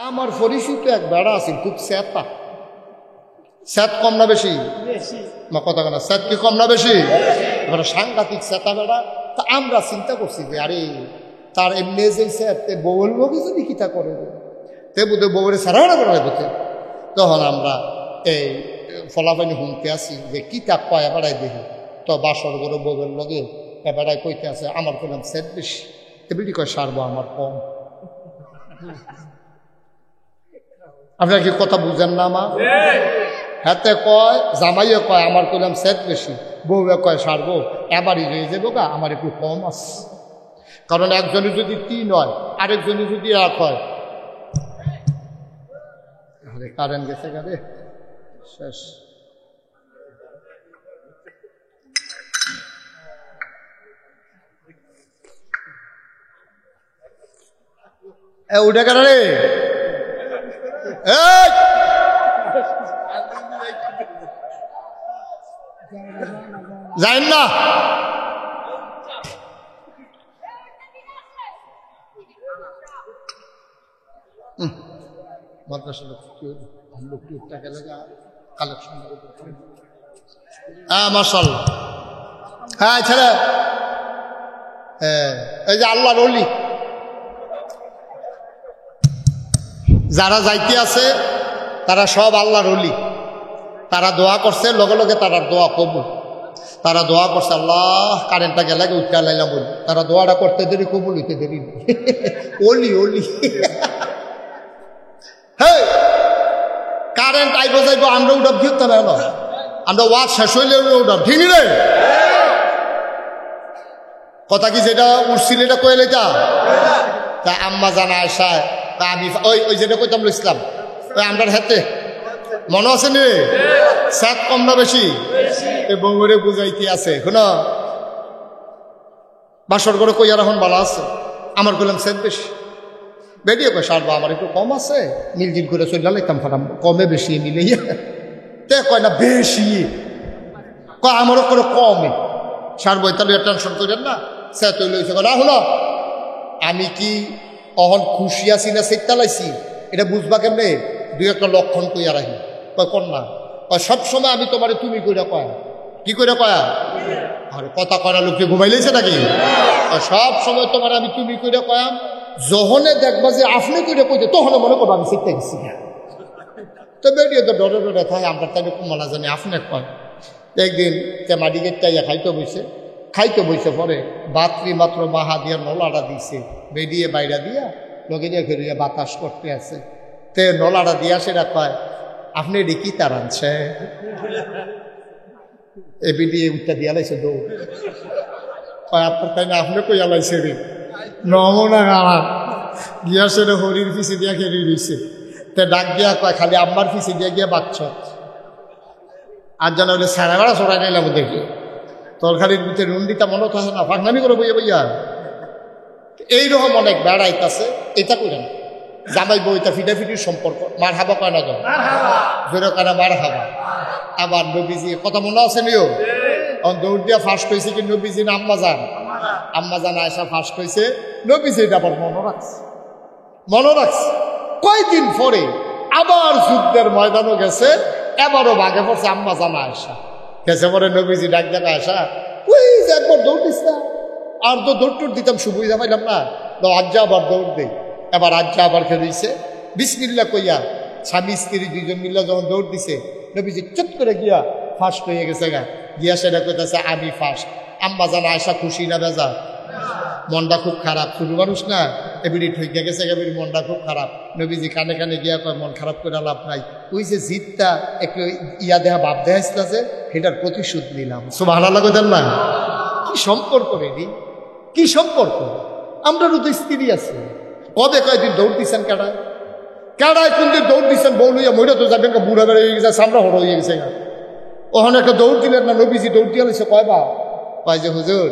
আমার পরিচিত এক বেড়া আছে খুব স্যাতা, স্যাত কম না বেশি? কথা কেনা স্যাত কি কম না বেশি? এবার সাংঘাতিক স্যাতা বেড়া। তা আমরা চিন্তা করছি যে আরে তার এমনি যে স্যাত বউয়ের লোকে যদি কিতা করে তে বুধ বউরে সারা করে বুঝতে। তখন আমরা এই ফলাফানি শুনতে আসি যে কিতা কয় বেড়াই দেখি। তো বাসর করে বউয়ের লগে বেড়াই কইতে আছে আমার কইলাম স্যাত বেশি, এবিটি কয় সারবো আমার কম। আপনার কি কথা বুঝেন না? আমার হাতে কয় জামাইয়ে কয় আমার কইলাম সেট বেশি, বউয়ে কয় সারবো এবারই রয়ে যাবো গা আমার একটু কম আছে। কারণ একজনের যদি 3 হয় আরেকজনের যদি 1 হয়। আরে কারেন্ট গেছে গাড়ি শেষ। উঠে গেল রে যাইন না। মাশাআল্লাহ। হ্যাঁ ছেলে, এই যে আল্লাহর ওলি যারা যাইতে আছে তারা সব আল্লাহর ওলি। তারা দোয়া করছে, লগে লগে তারা দোয়া কবুল। তারা দোয়া করছে আল্লাহ কারেন্টটা গেলে উঠতে লাইলাম বলি। তারা দোয়াটা করতে দেরি, কবুল হইতে দেরি। ওলি ওলি। হ্যাঁ কারেন্ট আইব যাইব আমরা উঠাব দিতে না, আমরা ওয়াজ শেষ হইলে উঠাব, ঠিক রে? কথা কি যেটা উঠছিল এটা কয়ে লেটা তা আম্মা জানা আয়সায় তা আমি ওই যেটা কইতাম ইসলাম ওই আমরার হাতে মনে আছে নি? স্যাত কম না বেশি? বউরে বুঝাইতে আছে শুনো বাসর করে কইয়ার এখন ভালো আছে, আমার কইলাম স্যাত বেশি, বেরিয়ে কয় সারবা আমার একটু কম আছে, মিলজিল করে চলে লাইতাম ফাটাম কমে বেশি মিলে তে কয় না বেশি, কয় আমারও করে কমে সারবো। তাহলে টেনশন করেন না, স্যাত হইলেছে না হলো আমি কি অহন খুশি আছি না সেটা লাইছি এটা বুঝবা কেমনে? 2-1টা লক্ষণ কইয়া রাখি। কয় কর না, কয় সবসময় আমি তোমারে তুমি কইরা কয়া। কি কইরা কয়া? আরে কথা করা লোককে ঘুমাইলেছে নাকি? সব সময় তোমার আমি তুমি কইরা কয়াম, যখনে দেখবা যে আপনি কইরা কইতে তখন মনে করবো আমি শিখতে গেছি না। তো বেরিয়ে তো ডরে ডরে থাকে আমরা তাকে মনে জানি আপনি কয়। একদিন মাটি গেটটাইয়া খাইতে বইছে পরে বাতরি মাত্র মাহা দিয়া নলাটা দিছে, বেরিয়ে বাইরা দিয়া লগে দিয়ে ঘেরিয়ে বাতাস করতে আছে। তে নলাটা দিয়া সেটা কয় আপনি এটি কি তার আনছে? এ বেরিয়ে উঠটা দিয়া লাইছে দৌড়। কয় আপনার তাই না আপনি কইয়া লাইছে রে নমনা গাড়া গিয়া সেটা হরির পিছিয়ে দিয়া খেয়ে রইছে। তে ডাক দিয়া কয় খালি আম্মার পিছিয়ে দিয়া গিয়া বাচ্চ আর জানা হলে সারা বেড়া সরাই নিলাম দেখি তরকারির ভিতরে রুন্ডিটা মনে থাকে না, ফাঁকনামি করে বইয়া বইয়া এইরকম অনেক বেড়াইতেছে। এটা করে না জামাই বইটা ফিটাফিটির সম্পর্ক মার হাবা কয় না জোরে কানা মার হাবা। আবার নবীজি কথা মনে আছে নিও দৌড় দিয়া ফার্স্ট হয়েছে কি নবীজি না আম্মা জান আয়সা ফার্স্ট হয়েছে। নবীজি এটা আবার মনে রাখছে কয়দিন পরে আবার যুদ্ধের ময়দানও গেছে, এবারও ভাগে পড়ছে আম্মা জান আয়সা গেছে। পরে নবীজি ডাক দেখা আসা ওই যে একবার দৌড় দিস না, আর তো দৌড় টুট দিতাম সুবিধা পাইলাম না, আজ্জা আবার দৌড় দেই। এবার আজ্জা আবার খেয়েছে বিসমিল্লাহ কইয়া স্বামী স্ত্রী 2জন মিল্লা যখন দৌড় দিছে নবীজি চট করে গিয়া ফার্স্ট হয়ে গেছে গিয়া সেটা কইতেছে আমি ফার্স্ট। আম্মা জান আয়সা খুশি না বেজা? মনটা খুব খারাপ, শুরু মানুষ না এবিডি ঠইকে গেছে, এবিডি মনটা খুব খারাপ। নবীজি কানে কানে গিয়া কয় মন খারাপ করে লাভ নাই, ওই যে জিতটা একটু ইয়া দেহা ভাব দেখাইছিল যে সেটার প্রতিশোধ নিলাম। সুবহানাল্লাহ কইতেন না? কি সম্পর্ক রে, কি সম্পর্ক? আমরারও তো স্ত্রী আছে। কবে কয়দিন দৌড় দিচ্ছেন কেডায় কোনদিন দৌড় দিচ্ছেন বউ লইয়া মইরা তো যাবেন বুড়া বেড়ে হয়ে গেছে, সামরা হড় হয়ে গেছে। ওখানে একটা দৌড় দিলেন না, নবীজি দৌড় দিয়ে লাইছে কয়বার? কয় যে হুজুর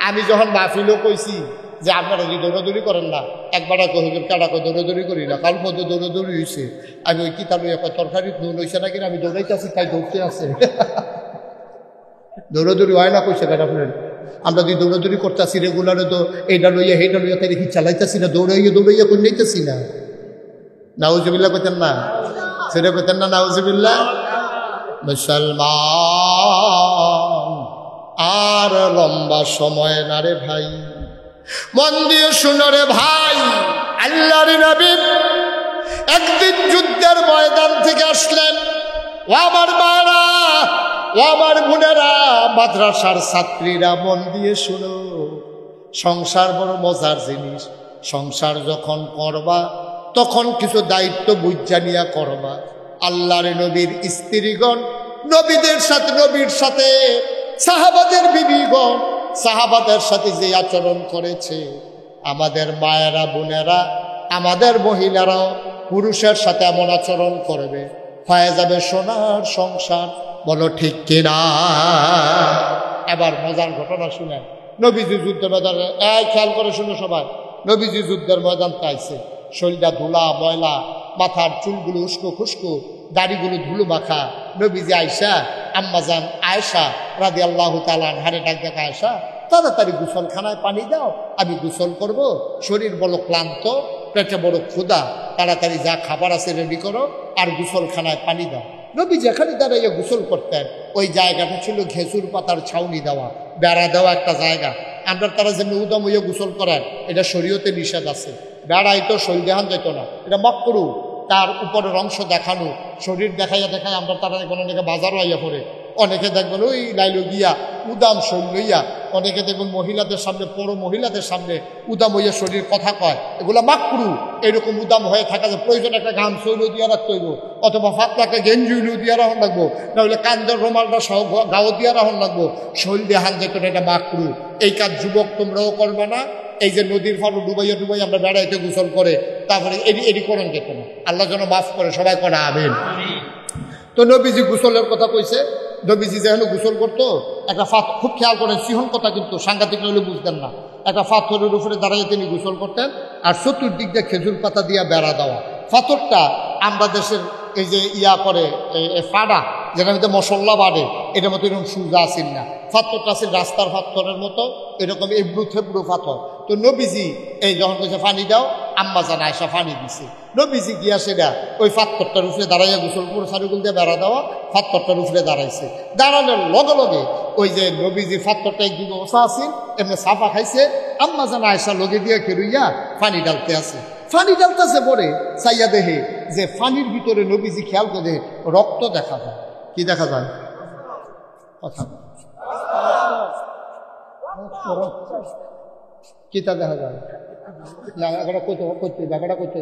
আমি যখন মাহফিলও কইছি যে আপনারা যদি দৌড়াদৌড়ি করেন না, একবার কয় হুজুর কাটা কয় দৌড়াদৌড়ি করি না, কাল পর্যন্ত দৌড়াদৌড়ি হয়েছে। আমি ওই কিতা লইয়া কয় তরকারি নুন হয়েছে নাকি আমি দৌড়াইতেছি তাই দৌড়তে আছে। দৌড়াদৌড়ি হয় না কইছে কেন আপনার? আমরা যদি দৌড়াদৌড়ি করতেছি রেগুলারে তো এইটা লইয়া সেইটা লইয়া তাই দেখি চালাইতেছি না, দৌড়াইয়া করে নিতেছি না। নাউজুবিল্লাহ কইতেন না? সেটা কইতেন না নাউজুবিল্লাহ? মুসলমান আর লম্বা সময় না রে ভাই, মন দিয়ে শুনো রে ভাই। আল্লাহর নবী একদিন যুদ্ধের ময়দান থেকে আসলেন। ও আমার মায়েরা, ও আমার বোনেরা, মাদ্রাসার ছাত্রীরা, মন দিয়ে শুনো। সংসার বড় মজার জিনিস। সংসার যখন করবা তখন কিছু দায়িত্ব বুঝা নিয়া করবা। আল্লাহর নবীর স্ত্রীগণ নবীদের সাথে, নবীর সাথে সাহাবাদের বিবিগণ সাহাবাদের সাথে যে আচরণ করেছে, আমাদের মায়েরা, বোনেরা, আমাদের মহিলারাও পুরুষের সাথে এমন আচরণ করবে, হয়ে যাবে সোনার সংসার। বলো ঠিক কিনা? এবার মজার ঘটনা শুনেন। নবীজি যুদ্ধের ময়দানে, খেয়াল করে শুনো সবাই, নবীজি যুদ্ধের ময়দান পাইছে। শরীরটা ধুলা ময়লা, মাথার চুলগুলো উস্কো খুস্কো, দাড়িগুলো ধুলো মাখা। নবীজি আয়েশা, আম্মাজান আয়েশা রাদিয়াল্লাহু তাআলা আনহারে ডাক দেখা, আয়েশা তাড়াতাড়ি গোসলখানায় পানি দাও, আমি গোসল করব। শরীর বড় ক্লান্ত, পেটে বড় ক্ষুধা, তাড়াতাড়ি যা খাবার আছে রেডি করো আর গোসলখানায় পানি দাও। নবী যেখানে দাঁড়াইয়া গোসল করতেন ওই জায়গাটা ছিল ঘেঁচুর পাতার ছাউনি দেওয়া, বেড়া দেওয়া একটা জায়গা। আমরা তারা যেমনি উদম হইয়া গোসল করেন, এটা শরীয়তে নিষেধ আছে। বেড়াই তো শরীর দেখান যেত না, এটা মাকরু। তার উপরের অংশ দেখানো, শরীর দেখাইয়া দেখায় আমরা তারা এখন অনেকে বাজারও আইয়া পড়ে। অনেকে দেখবেন ওই লাইল গিয়া উদাম শরীর লইয়া, অনেকে দেখবেন মহিলাদের সামনে, বড় মহিলাদের সামনে উদাম হইয়া শরীর কথা কয়, এগুলো মাকরু। এরকম উদাম হয়ে থাকা যে প্রয়োজন একটা গান শৈল দিয়া রাখতে হইব, অথবা ফাতলা একটা গেঞ্জি উইলু দিয়া রাখুন লাগবো, নাহলে কান্দের রোমালটা সহ গাও দিয়া রাখুন লাগবো, শরীর দিয়ে হান যেত না, এটা মাকরু। এই কাজ যুবক তোমরাও করবে না। এই যে নদীর ফারু ডুবাইয়া ডুবাইয়া আমরা বেড়াইতে গোসল করে, তারপরে এডি করেন যেত না। আল্লাহ যেন মাফ করে, সবাই করে আমিন। তো নবীজি গোসলের কথা কইছে। নবীজি যেখানে গোসল করতো, একটা খুব খেয়াল করেন, সিহন কথা কিন্তু সাংঘাতিক নইলে বুঝতেন না। একটা পাথরের উপরে দাঁড়াইয়ে তিনি গোসল করতেন, আর চতুর্দিক দিয়ে খেজুর পাতা দিয়া বেড়া দেওয়া। পাথরটা আমরা দেশের এই যে ইয়া করে ফাড়া, যেটার মধ্যে মশলা বাড়ে, এটার মতো এরকম সুজা আসিল না। পাথরটা আছে রাস্তার পাথরের মতো, এরকম এবড়ো থেবড়ো পাথর। তো নবীজি এই যখন কইছে পানি দাও, আম্মাজান আয়েশা পানি দিছে। নবীজি গিয়া সেটা ওই পাথরটার উপরে দাঁড়াইয়া গোসল করে সারিগুল দিয়ে বেড়া দেওয়া, পাথরটার উপরে দাঁড়াইছে। দাঁড়ানোর লগে লগে ওই যে নবীজি পাথরটা একদিকে ওষা আসিল, এমনি সাফা খাইছে। আম্মাজান আয়েশা লগে দিয়ে খেরুইয়া পানি ডালতে আছে। পানি ডালতেছে পরে চাইয়া দেহে যে পানির ভিতরে নবীজি খেয়াল করে রক্ত দেখা যায়। কি দেখা যায়? কথা কিতা দেখা যায় না, ব্যাপারটা করতে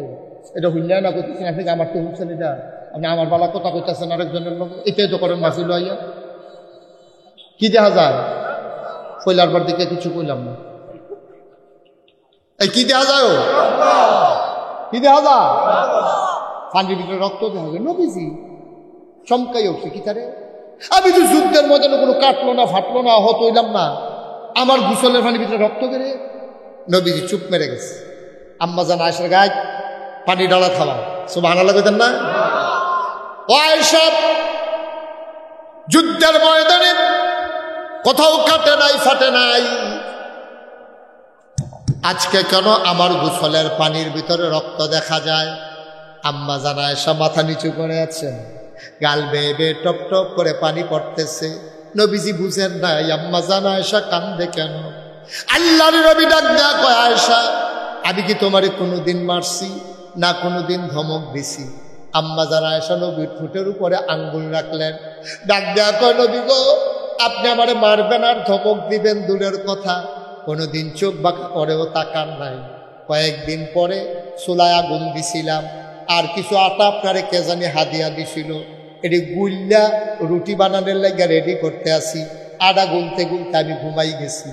এটা হইলে না করতেছেন আপনি, আমার তো হচ্ছেন এটা, আপনি আমার বালা কথা করতেছেন আরেকজনের লোক, এটাই তো করেন মাসিল আইয়া। কি দেখা যায়? কইলার পর দিকে কিছু কইলাম না। এই কি দেখা যায়? কি দেখা যায়? পানির ভিতরে রক্ত দেখা যায়। নবীজি চমকাই উঠছে, কি তারে আমি তো যুদ্ধের ময়দানে কোনো কাটলো না, ফাটলো না, আহত হইলাম না, আমার গোসলের পানির ভিতরে রক্ত গেলে। নবীজি চুপ মেরে গেছে। আম্মাজান আয়েশার গায়ে পানি ডালা খাওয়া, সুবহানাল্লাহ কইতেন না? ও আয়েশা, যুদ্ধের ময়দানে কোথাও কাটে নাই, ফাটে নাই, আজকে কেন আমার গোসলের পানির ভিতরে রক্ত দেখা যায়? আম্মাজান আয়েশা মাথা নিচু করে আছেন, গাল বেয়ে বেয়ে টপ টপ করে পানি পড়তেছে। নবীজি বুঝেন নাই আম্মাজান আয়েশা কান্দে কেন। আল্লাহর নবী ডাক দেয়া কয়, আয়েশা আমি কি তোমারে কোনোদিন মারছি? না কোনোদিন ধমক দিছি? আম্মাজান আয়েশা নবীর ঠোঁটের উপরে আঙ্গুল রাখলেন, ডাক দেয়া কয়, নবী গো আপনি আমারে মারবেন আর ধমক দিবেন দূরের কথা, কোনোদিন চোখ বাঁকা করেও তাকান নাই। কয়েকদিন পরে চুলায় আগুন দিছিলাম, আর কিছু আটা আপনারে কে জানি হাদিয়া দিছিল, এটি গুল্লা রুটি বানানোর লাগে রেডি করতে আসি, আটা গুলতে গুলতে আমি ঘুমাই গেছি।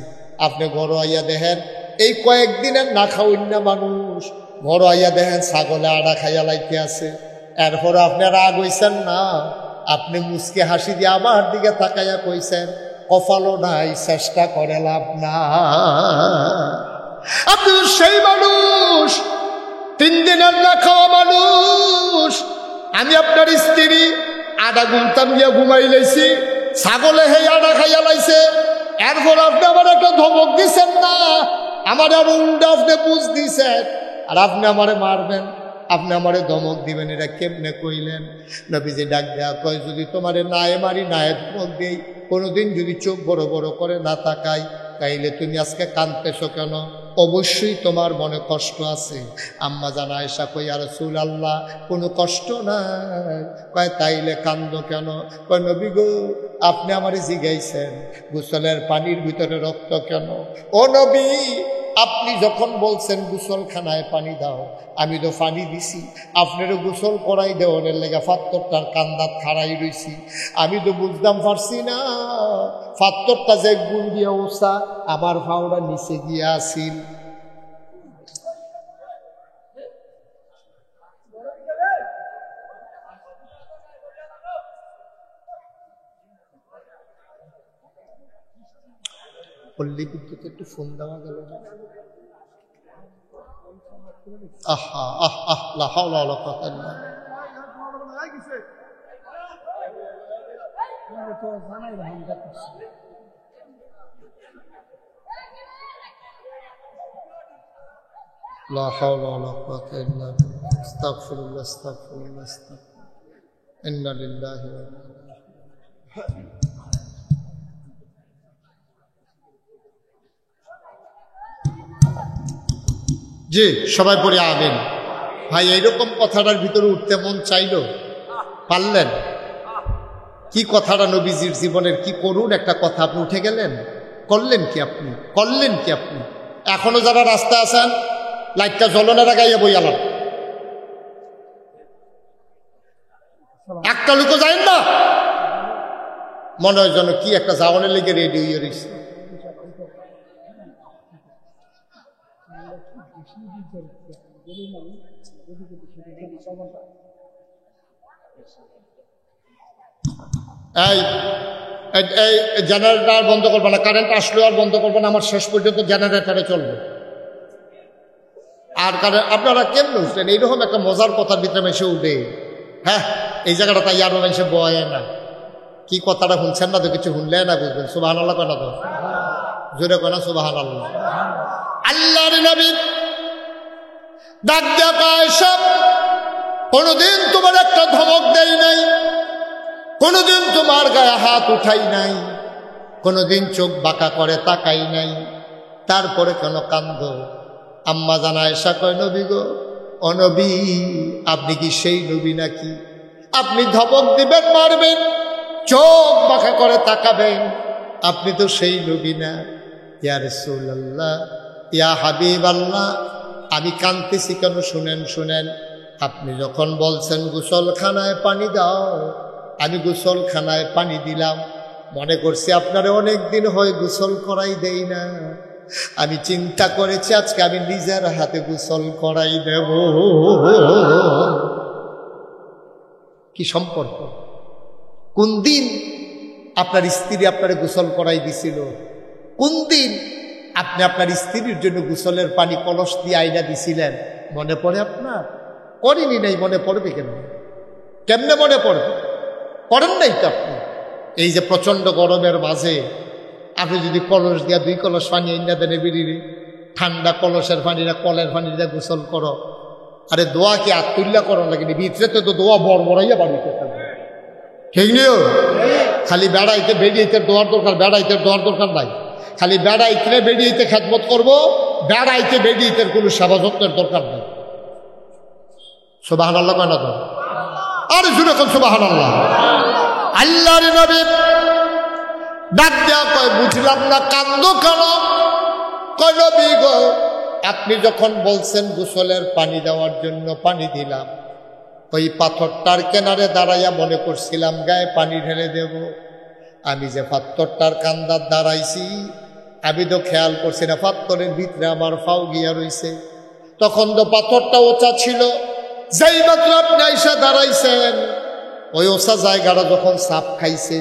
আপনি ঘর আইয়া দেখেন এই কয়েকদিনের না খাওয়াইনা মানুষ, ঘর আইয়া দেখেন ছাগলে আড়া খাইয়া লাইতে আছে। এরপর আপনি রাগ হইছেন না, আপনি মুচকে হাসি দিয়ে আমার দিকে তাকাইয়া কইছেন, কপালও নাই, চেষ্টা করে লাভ না। আপনি তো সেই মানুষ, 3 দিনের না খাওয়া মানুষ। আমি আপনার স্ত্রী, আডা গুলতাম গিয়া ঘুমাই লাইছি, ছাগলে হে আডা খাইয়া লাইছে। এরপর আপনি আমার একটা ধমক দিচ্ছেন না, আমার আর উল্টা আপনি বুঝ দিছেন, আর আপনি আমারে মারবেন। আপনি আমারে ধমক দিবেন, এটা কেমনে কইলেন? নবীজি ডাক দেয়া কয়, যদি তোমারে নায়ে মারি, নায়ে ধমক দেই, কোনোদিন যদি চোখ বড় বড় করে না তাকাই, তাইলে তুমি আজকে কাঁদতেছ কেন? অবশ্যই তোমার মনে কষ্ট আছে। আম্মা জান আয়েশা কই, ইয়া রাসূলুল্লাহ, কোনো কষ্ট নাই। কয় তাইলে কান্দো কেন? কয় নবী গো, আপনি আমারে জিগাইছেন গোসলের পানির ভিতরে রক্ত কেন? ও নবী, আপনি যখন বলছেন গোসলখানায় পানি দাও, আমি তো পানি দিছি। আপনারও গোসল করাই দেওয়ানের লেগে ফাত্তরটার কান্দাত খাড়াই রইছি। আমি তো বুঝতাম পারছি না ফাত্তরটা যে গুণ দিয়ে ওসা, আমার ফাওড়া নিচে গিয়ে আসিল। পল্লী বিদ্যুৎ একটু ফোন দেওয়া গেল না? আহা আহ আহ লা হাওলা ওয়ালা কুওয়াতা ইল্লা বিল্লাহ। লা হাওলা ওয়ালা কুওয়াতা ইল্লা বিল্লাহ। আস্তাগফিরুল্লাহ আস্তাগফিরুল্লাহ আস্তাগফিরুল্লাহ। ইন্না লিল্লাহি ওয়া ইন্না ইলাইহি রাজিউন। জি, সবাই পড়ে আমিন। ভাই, এইরকম কথাটার ভিতরে উঠতে মন চাইল? পারলেন? কি কথাটা নবীজির জীবনের কি করুন একটা কথা, আপনি উঠে গেলেন। করলেন কি আপনি? করলেন কি আপনি? এখনো যারা রাস্তায় আছেন, লাইটটা জ্বলনের গাইয়া বই আলাম, একটা লোকও যায় না, মনে হয় যেন কি একটা যাওয়ানের লেগে রেডি হয়ে রয়েছে। এই জেনারেটর বন্ধ করবে না, কারেন্ট আসলেও আর বন্ধ করবে না, আমার শেষ পর্যন্ত জেনারেটরে চলবে। আর কারণ আপনারা কেমন উঠলেন? এইরকম একটা মজার কথার ভিতরে মেশে উঠে, হ্যাঁ, এই জায়গাটা তাই আরো মেশে বয় না। কি কথাটা শুনছেন না তো? কিছু শুনলে না বুঝবেন। সুবহানাল্লাহ কেন তো? জোরে কেন সুবহানাল্লাহ? আল্লাহর নবী ডাক দিয়া কয়, সব কোনদিন তোমার একটা ধমক দেই নাই, কোনদিন তোমার গায়ে হাত উঠাই নাই, কোনদিন চোখ বাঁকা করে তাকাই নাই, তারপরে কেন কান্দ? আম্মা জান আয়েশা কয়, নবী গো, ও নবী, আপনি কি সেই নবী নাকি? আপনি ধমক দিবেন, মারবেন, চোখ বাঁকা করে তাকাবেন, আপনি তো সেই নবী না? ইয়া রাসূলুল্লাহ, ইয়া হাবিবাল্লাহ, আমি কাঁদতেছি কেন শুনেন শুনেন। আপনি যখন বলছেন গোসলখানায় পানি দাও, আমি গোসলখানায় পানি দিলাম। মনে করছি আপনারা অনেক দিন হয় গোসল করাই দেই না। আমি চিন্তা করেছি আজকে আমি নিজের হাতে গোসল করাই দেব। কি সম্পর্ক? কোন দিন আপনার স্ত্রী আপনারে গোসল করাই দিছিল? কোন দিন আপনি আপনার স্ত্রীর জন্য গোসলের পানি কলস দিয়ে আইনা দিছিলেন? মনে পড়ে আপনার? করেনি নাই, মনে পড়বে কেন? কেমনে মনে পড়বে? করেন নাই তো আপনি। এই যে প্রচন্ড গরমের মাঝে আপনি যদি কলস দিয়া 2 কলস পানি আইনা দেন, বেরিয়ে ঠান্ডা কলসের পানিটা কলের পানি দিয়ে গোসল করো, আরে দোয়া কি আত্মুল্লা করো লাগেনি? ভিতরে তো দোয়া বড়াইয়া বাড়িতে থাকবে, ঠিক নিও। খালি বেড়াইতে বেরিয়েতে দোয়ার দরকার, বেড়াইতে দোয়ার দরকার নাই। খালি বেড়াইতে বেরিয়েতে খেদমত করবো, বেড়াইতে বেরিয়েতে কোনো সেবা যত্নের দরকার নেই। সুবহানাল্লাহ কয় না তো? আরে শুনে কোন সুবহানাল্লাহ। আল্লাহর নবী ডাক দেয়া কয়, বুঝলাম না কান্দো কেন? কয় নবী গো, আপনি যখন বলছেন গোসলের পানি দেওয়ার জন্য পানি দিলাম, ওই পাথরটার কিনারে দাঁড়াইয়া মনে করছিলাম গায়ে পানি ঢেলে দেব। আমি যে পাথরটার কান্দার দাঁড়াইছি, আমি তো খেয়াল করছি না পাথরের ভিতরে আমার ফাও গিয়া রইছে। তখন তো পাথরটা ওচা ছিল, যেই মাত্র আপনি আইসা দাঁড়াইছেন, ওই ওচা জায়গাটা যখন চাপ খাইছে,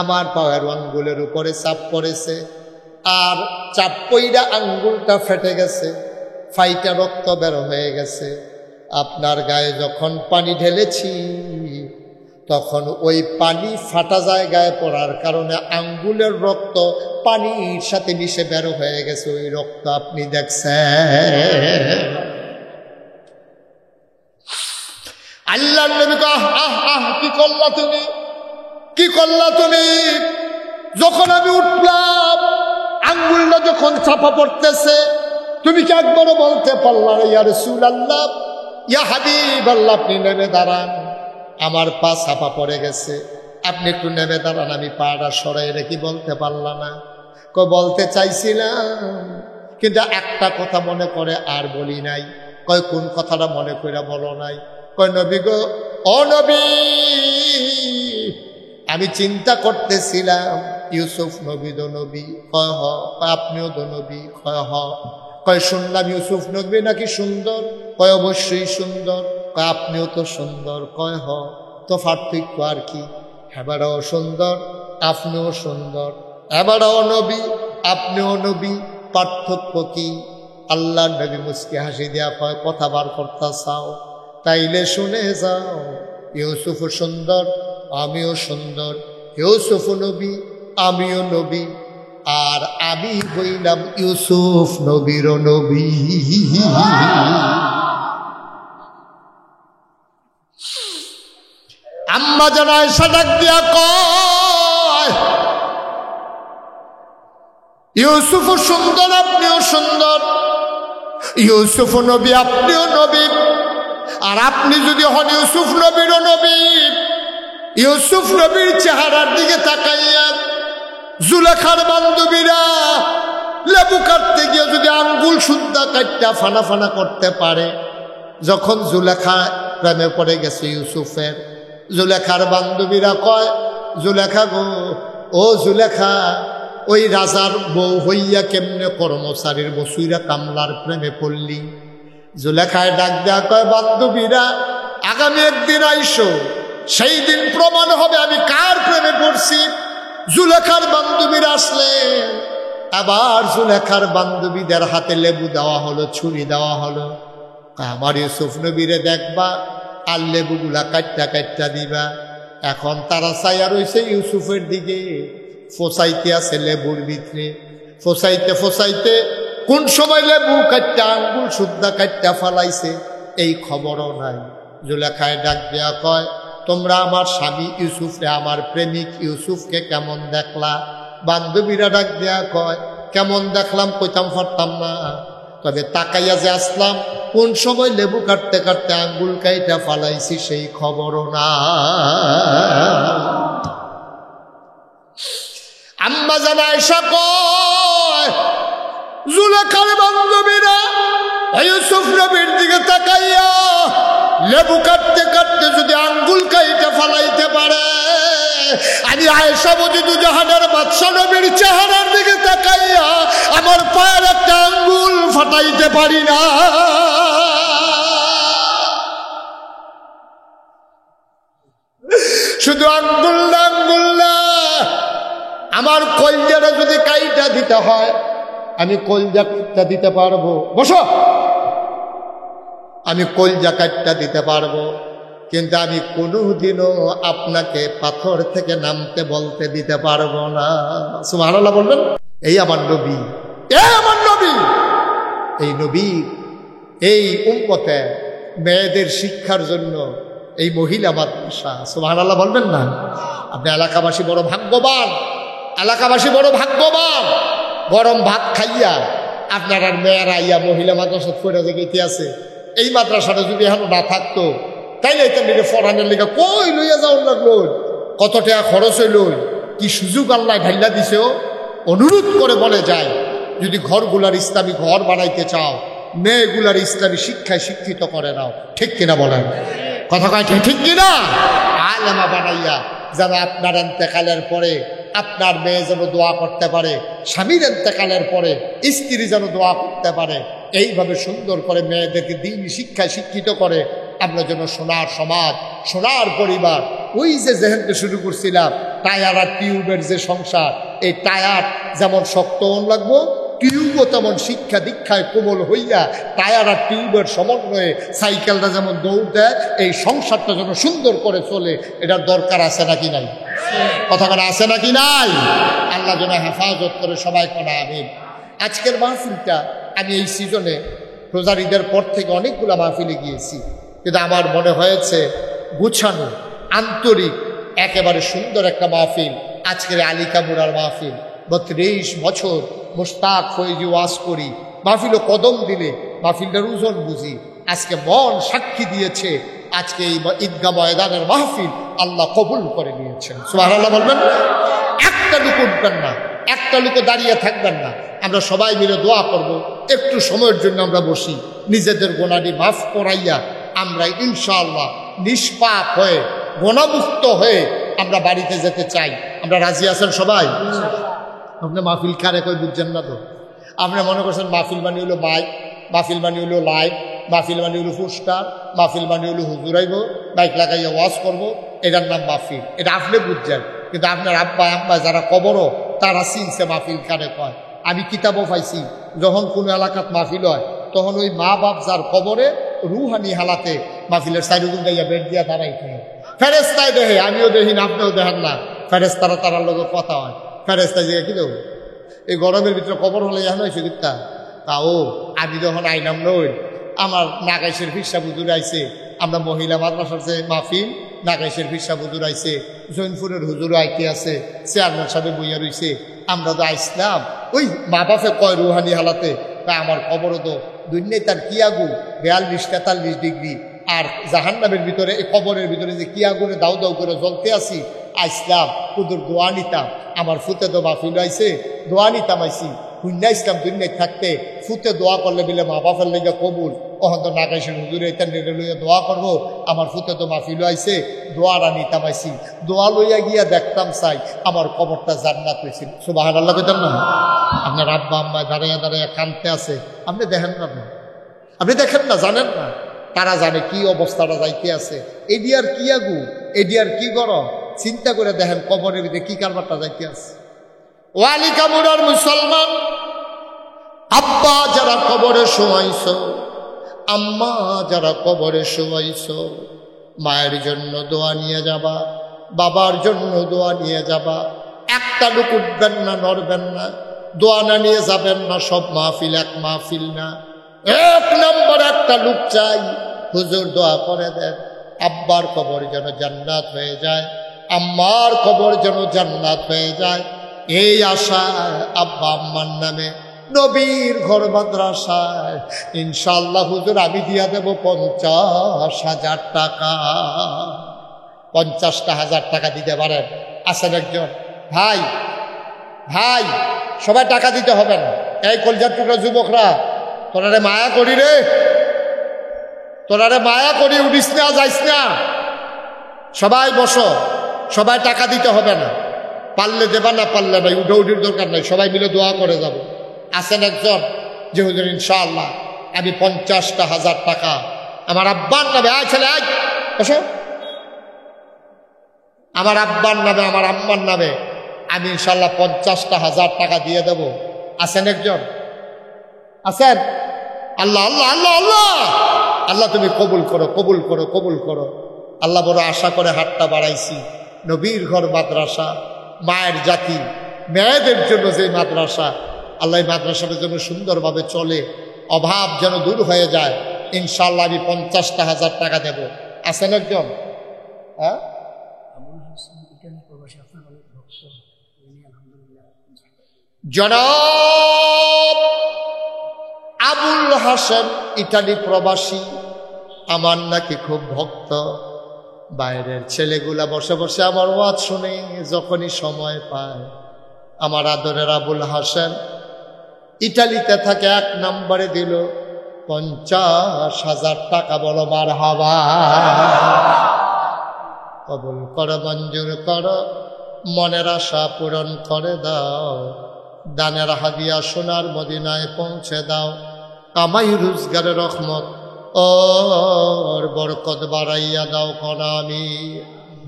আমার পায়ের আঙ্গুলের উপরে চাপ পড়েছে, আর চাপ পইরা আঙ্গুলটা ফেটে গেছে, ফাইটা রক্ত বের হয়ে গেছে। আপনার গায়ে যখন পানি ঢেলেছি, তখন ওই পানি ফাটা জায়গায় পড়ার কারণে আঙ্গুলের রক্ত পানির সাথে মিশে বের হয়ে গেছে। ওই রক্ত আপনি দেখছেন। আল্লাহর নবী কয়, আহ আহ কি করলা তুমি, কি করলা তুমি? যখন আমি উঠলাম আঙ্গুলটা যখন চাপা পড়তেছে, তুমি কি একবারও বলতে পারলা না ইয়া রাসূলুল্লাহ, ইয়া হাবিবাল্লাহ, আপনি নেমে দাঁড়ান, আমার পা চাপা পড়ে গেছে, আপনি একটু নেমে দাঁড়ান, আমি পাটা সরাই রেখে বলতে পারলাম না? বলতে চাইছিলাম, কিন্তু একটা কথা মনে করে আর বলি নাই। কয় কোন কথাটা মনে করে বলো নাই? কয় নবী গো, ও নবী, আমি চিন্তা করতেছিলাম ইউসুফ নবী দো নবী। কয় হ। আপনিও দো নবী? কয় হ। কয় শুনলাম ইউসুফ নবী নাকি সুন্দর। কয় অবশ্যই সুন্দর। কয় আপনিও তো সুন্দর। কয় হ। তো পার্থক্য আর কি? এবারও সুন্দর, আপনিও সুন্দর, এবারও নবী, আপনিও নবী, পার্থক্য কি? আল্লাহ নবী মুস্কি হাসি দেয়া কয়, কথা বার করতে চাও তাইলে শুনে যাও, ইউসুফ সুন্দর, আমিও সুন্দর, ইউসুফ নবী, আমিও নবী, আর আমি হইলাম ইউসুফ নবীর নবী। আম্মা জান আয়েশা ডাক দিয়া কয়, ইউসুফ সুন্দর, আপনিও সুন্দর, ইউসুফ নবী, আপনিও নবী, আর আপনি যদি হন ইউসুফ নবীরও নবী, ইউসুফ নবীর চেহারার দিকে তাকাইয়া জুলেখার বান্ধবীরা লেবু কাটতে গিয়ে যদি আঙ্গুল সুদ্ধা কাটটা ফানা ফানা করতে পারে, যখন জুলেখা প্রেমে পড়ে গেছে ইউসুফের, জুলেখার বান্ধবীরা কয়, জুলেখা গো, ও জুলেখা, ওই রাজার বউ হইয়া কেমনে কর্মচারীর বসুইরা কামলার প্রেমে পড়লি? জুলেখায় ডাক দেয়া কয়, বান্ধবীরা, আগামী একদিন আইসো, সেই দিন প্রমাণ হবে আমি কার প্রেমে পড়ছি। জুলেখার বান্ধবীরা আসলেন, আবার জুলেখার বান্ধবীদের হাতে লেবু দেওয়া হলো, ছুরি দেওয়া হলো। আমার ইউসুফ নবীরে দেখবা আর লেবুগুলা কাটটা কাটটা দিবা। এখন তারা চাইয়া রয়েছে ইউসুফের দিকে, ফোসাইতে আছে লেবুর ভিতরে, ফোসাইতে ফোসাইতে কোন সময় লেবু কাটটা আঙ্গুল সুদ্ধা কাটটা ফালাইছে এই খবরও নাই। জুলেখায় ডাক দেয়া কয়, তোমরা আমার স্বামী ইউসুফরে, আমার প্রেমিক ইউসুফকে কেমন দেখলা? বান্ধবীরা ডাক দেয়া কয়, কেমন দেখলাম কইতাম পারতাম না, তবে তাকাইয়া যে আসলাম, কোন সময় লেবু কাটতে কাটতে আঙ্গুল কাইটা ফালাইছি সেই খবরও না। আম্মা জান আয়েশা কয়, জুলেখার বান্ধবীরা ইউসুফ নবীর দিকে তাকাইয়া লেবু কাটতে কাটতে যদি আঙ্গুল কাইটা ফালাইতে পারে, আমি আয়েশা বুঝি দুজাহানের বাদশা নবীর চেহারার দিকে তাকাইয়া আমার পায়ের একটা আঙ্গুল ফাটাইতে পারি না। শুধু আঙ্গুল না, আঙ্গুল না, আমার কলজাটা যদি কাইটা দিতে হয়, আমি কলজা কাটটা দিতে পারবো। বসো, আমি কলজা কাটটা দিতে পারবো, কিন্তু আমি কোনোদিনও আপনাকে পাথর থেকে নামতে বলতে দিতে পারবো না। সুবহানাল্লাহ বলবেন। এই আমার নবী, এই আমার নবী, এই নবী, এই উম্মতে মেয়েদের শিক্ষার জন্য এই মহিলা মাদ্রাসা। সুবহানাল্লাহ বলবেন না? আপনি এলাকাবাসী বড় ভাগ্যবান, এলাকাবাসী বড় ভাগ্যবান। গরম ভাত খাইয়া আপনার আর মেয়েরা ইয়া মহিলা মাদ্রাসা করে যেতে আছে। এই মাদ্রাসাটা যদি এখন না থাকতো, তাইলে এটা ফরানের লেখা কই লইয়া যাওয়ার লাগলো, কত টাকা খরচ হইল, কি সুযোগ আল্লাহ ঢাইলা দিছেও। অনুরোধ করে বলে যায়, যদি ঘরগুলার ইসলামী ঘর বানাইতে চাও, মেয়েগুলার ইসলামী শিক্ষায় শিক্ষিত করে নাও। ঠিক কিনা বলেন? কথা কয় ঠিক কিনা? আলেমা বানাইয়া যেন আপনার ইন্তেকালের পরে আপনার মেয়ে যেন দোয়া করতে পারে, স্বামীর ইন্তেকালের পরে স্ত্রী যেন দোয়া করতে পারে, এইভাবে সুন্দর করে মেয়েদেরকে দিন শিক্ষায় শিক্ষিত করে আমরা যেন সোনার সমাজ, সোনার পরিবার। ওই যে যেহেতু শুরু করছিলাম টায়ার আর টিউবের যে সংসার, এই টায়ার যেমন শক্ত লাগবো, টিউবও তেমন শিক্ষা দীক্ষায় কোমল হইয়া টায়ার আর টিউবের সমন্বয়ে সাইকেলটা যেমন দৌড় দেয়, এই সংসারটা যেন সুন্দর করে চলে, এটার দরকার আছে নাকি নাই? কথা কোনো আছে নাকি নাই? আল্লাহ যেন হেফাজত করে সবাই কোনা আমিন। আজকের মাহফিলটা আমি এই সিজনে রোজার ঈদের পর থেকে অনেকগুলো মাহফিলে গিয়েছি, কিন্তু আমার মনে হয়েছে গুছানো, আন্তরিক, একেবারে সুন্দর একটা মাহফিল। আজকের আলিকা মুরার মাহফিল। ৩২ বছর মুশতাক হয়ে যে ওয়াজ করি, মাহফিলও কদম দিলে মাহফিলটার ওজন বুঝি। আজকে মন সাক্ষী দিয়েছে, আজকে এই ঈদগাহ ময়দানের মাহফিল আল্লাহ কবুল করে নিয়েছেন। সুবহানাল্লাহ বলবেন। একটা লোক উঠবেন না, একটা লোক দাঁড়িয়ে থাকবেন না। আমরা সবাই মিলে দোয়া করব, একটু সময়ের জন্য আমরা বসি, নিজেদের গোনাটি মাফ করাইয়া আমরা ইনশাআল্লাহ নিষ্পাপ হয়ে, গোনামুক্ত হয়ে আমরা বাড়িতে যেতে চাই। আমরা রাজি আছেন সবাই? আপনি মাহফিল কারে কই বুঝছেন না তো? আপনি মনে করছেন মাহফিল মানে হলো মাইক, মাহফিল মানে হলো লাইভ, মাহফিল মানে হলো পুরস্কার, মাহফিল মানে হলো হুজুর আইব, বাইক লাগাইয়া ওয়াজ করবো, এটার নাম মাহফিল। এটা আপনি বুঝছেন, কিন্তু আপনার আব্বা আম্মা যারা কবরও তারা চিনছে মাহফিল কারে কয়। আমি কিতাবও পাইছি, যখন কোনো এলাকাত মাহফিল হয় তখন ওই মা বাপ যার কবরে রুহানি হালাতে মাহফিলের সাইডুগুন গাইয়া বেড দিয়া দাঁড়াই থাকে। ফেরেস্তায় দেখে, আমিও দেখি না, আপনিও দেখেন না, ফেরেস্তারা তারার লোকের কথা হয়। ফেরেস্তায় যে কি দেবো, এই গরমের ভিতরে কবর হলে এখন হয়েছে কিতা তাও। আমি যখন আইনাম নই, আমার নাগাইশের ফিরসা বুজুর আইছে, আমরা মহিলা মাদ্রাসার যে মাহফিল, নাগাইশের ফিরসা বুজুর আইছে, জৈনপুরের হুজুর আইতে আছে, চেয়ারম্যান সাহেব বইয়া রইছে। আমরা তো আইসলাম ওই মা বাপে কয় রুহানি হালাতে, তা আমার কবরও তো দুনিয়ায় তার কি আগুন 42-43 ডিগ্রি, আর জাহান্নামের ভিতরে, এই কবরের ভিতরে যে কি আগুনে দাউ দাউ করে জ্বলতে আসি। আইসলাম কুদুর দোয়া নিতাম, আমার ফুতে তো মাহফিল আইছে, দোয়া নিতাম আইসি। হুন্না ইসলাম দুনিয়ায় থাকতে ফুতে দোয়া করলে বিলে মা বাপের লেগে কবুল। ওখান তো নাগাইশের হুজুরে এটা নেড়ে লইয়া দোয়া করবো, আমার ফুতে তো মাহফিল আইছে, দোয়ারা নিতাম আইসি। দোয়া লইয়া গিয়া দেখতাম চাই আমার কবরটা জান্নাত হয়েছিল। সুবহানাল্লাহ কইতাম না? আপনার আব্বা আম্মা দাঁড়াইয়া দাঁড়াইয়া কাঁদতে আছে, আপনি দেখেন না? আপনি দেখেন না, জানেন না? তারা জানে কি অবস্থাটা যাইতে আছে। এডিয়ার কি আগু, এডিয়ার কি গরম, চিন্তা করে দেখেন কবরের ভিতরে কি কারবারটা যাইতে আছে। ওয়ালি কামুরার মুসলমান, আব্বা যারা কবরে শোয়াইছ, আম্মা যারা কবরে শোয়াইছ, মায়ের জন্য দোয়া নিয়ে যাবা, বাবার জন্য দোয়া নিয়ে যাবা। একটা লোক উঠবেন না, নড়বেন না, দোয়া না নিয়ে যাবেন না। সব মাহফিল এক মাহফিল না, 1 নম্বর একটা লোক চাই, হুজুর দোয়া করে দেন আব্বার কবর যেন জান্নাত হয়ে যায়, আম্মার কবর যেন জান্নাত হয়ে যায়। এই আশায় আব্বা আম্মার নামে নবীর ঘর মাদ্রাসায় ইনশাআল্লাহ হুজুর আমি দিয়া দেব 50,000 টাকা। 50,000 টাকা দিতে পারেন? আছেন একজন ভাই? ভাই সবাই টাকা দিতে হবে না। এই কলজার টুকরা যুবকরা, তোরারে মায়া করি রে, তোরারে মায়া করি, উঠিস না, যাইস না, সবাই বসো, সবাই টাকা দিতে হবে না। পারলে দেবা, না পারলে ভাই উঠে উঠির দরকার নাই, সবাই মিলে দোয়া করে যাব। আছেন একজন যে হুজুর ইনশাআল্লাহ আমি 50,000 টাকা আমার আব্বার নামে, আয় ছেলে আয় বসো, আমার আব্বার নামে আমার আম্মার নামে আমি ইনশাআল্লাহ 50,000 টাকা দিয়ে দেব। আছেন একজন? আছেন? আল্লাহ আল্লাহ আল্লাহ আল্লাহ আল্লাহ তুমি কবুল করো, কবুল করো, কবুল করো। আল্লাহ বড় আশা করে হাতটা বাড়াইছি। নবীর ঘর মাদ্রাসা, মায়ের জাতি, মেয়েদের জন্য যে মাদ্রাসা, আল্লাহ মাদ্রাসাটা যেন সুন্দরভাবে চলে, অভাব যেন দূর হয়ে যায়। ইনশাআল্লাহ আমি 50,000 টাকা দেব। আছেন একজন? হ্যাঁ, জনাব আবুল হাসেম ইটালি প্রবাসী, আমার নাকি খুব ভক্ত। বাইরের ছেলেগুলা বসে বসে আমার ওয়াজ শুনে যখনই সময় পায়। আমার আদরের আবুল হাসেম ইটালিতে থাকে, 1 নম্বরে দিল 50,000 টাকা। বলো মারহাবা। কবুল করো, মঞ্জুর করো, মনের আশা পূরণ করে দাও, দানের হাদিয়া সোনার মদিনায় পৌঁছে দাও, কামাই রোজগারের রহমত ওর বরকত বাড়াইয়া দাও কোন আমি।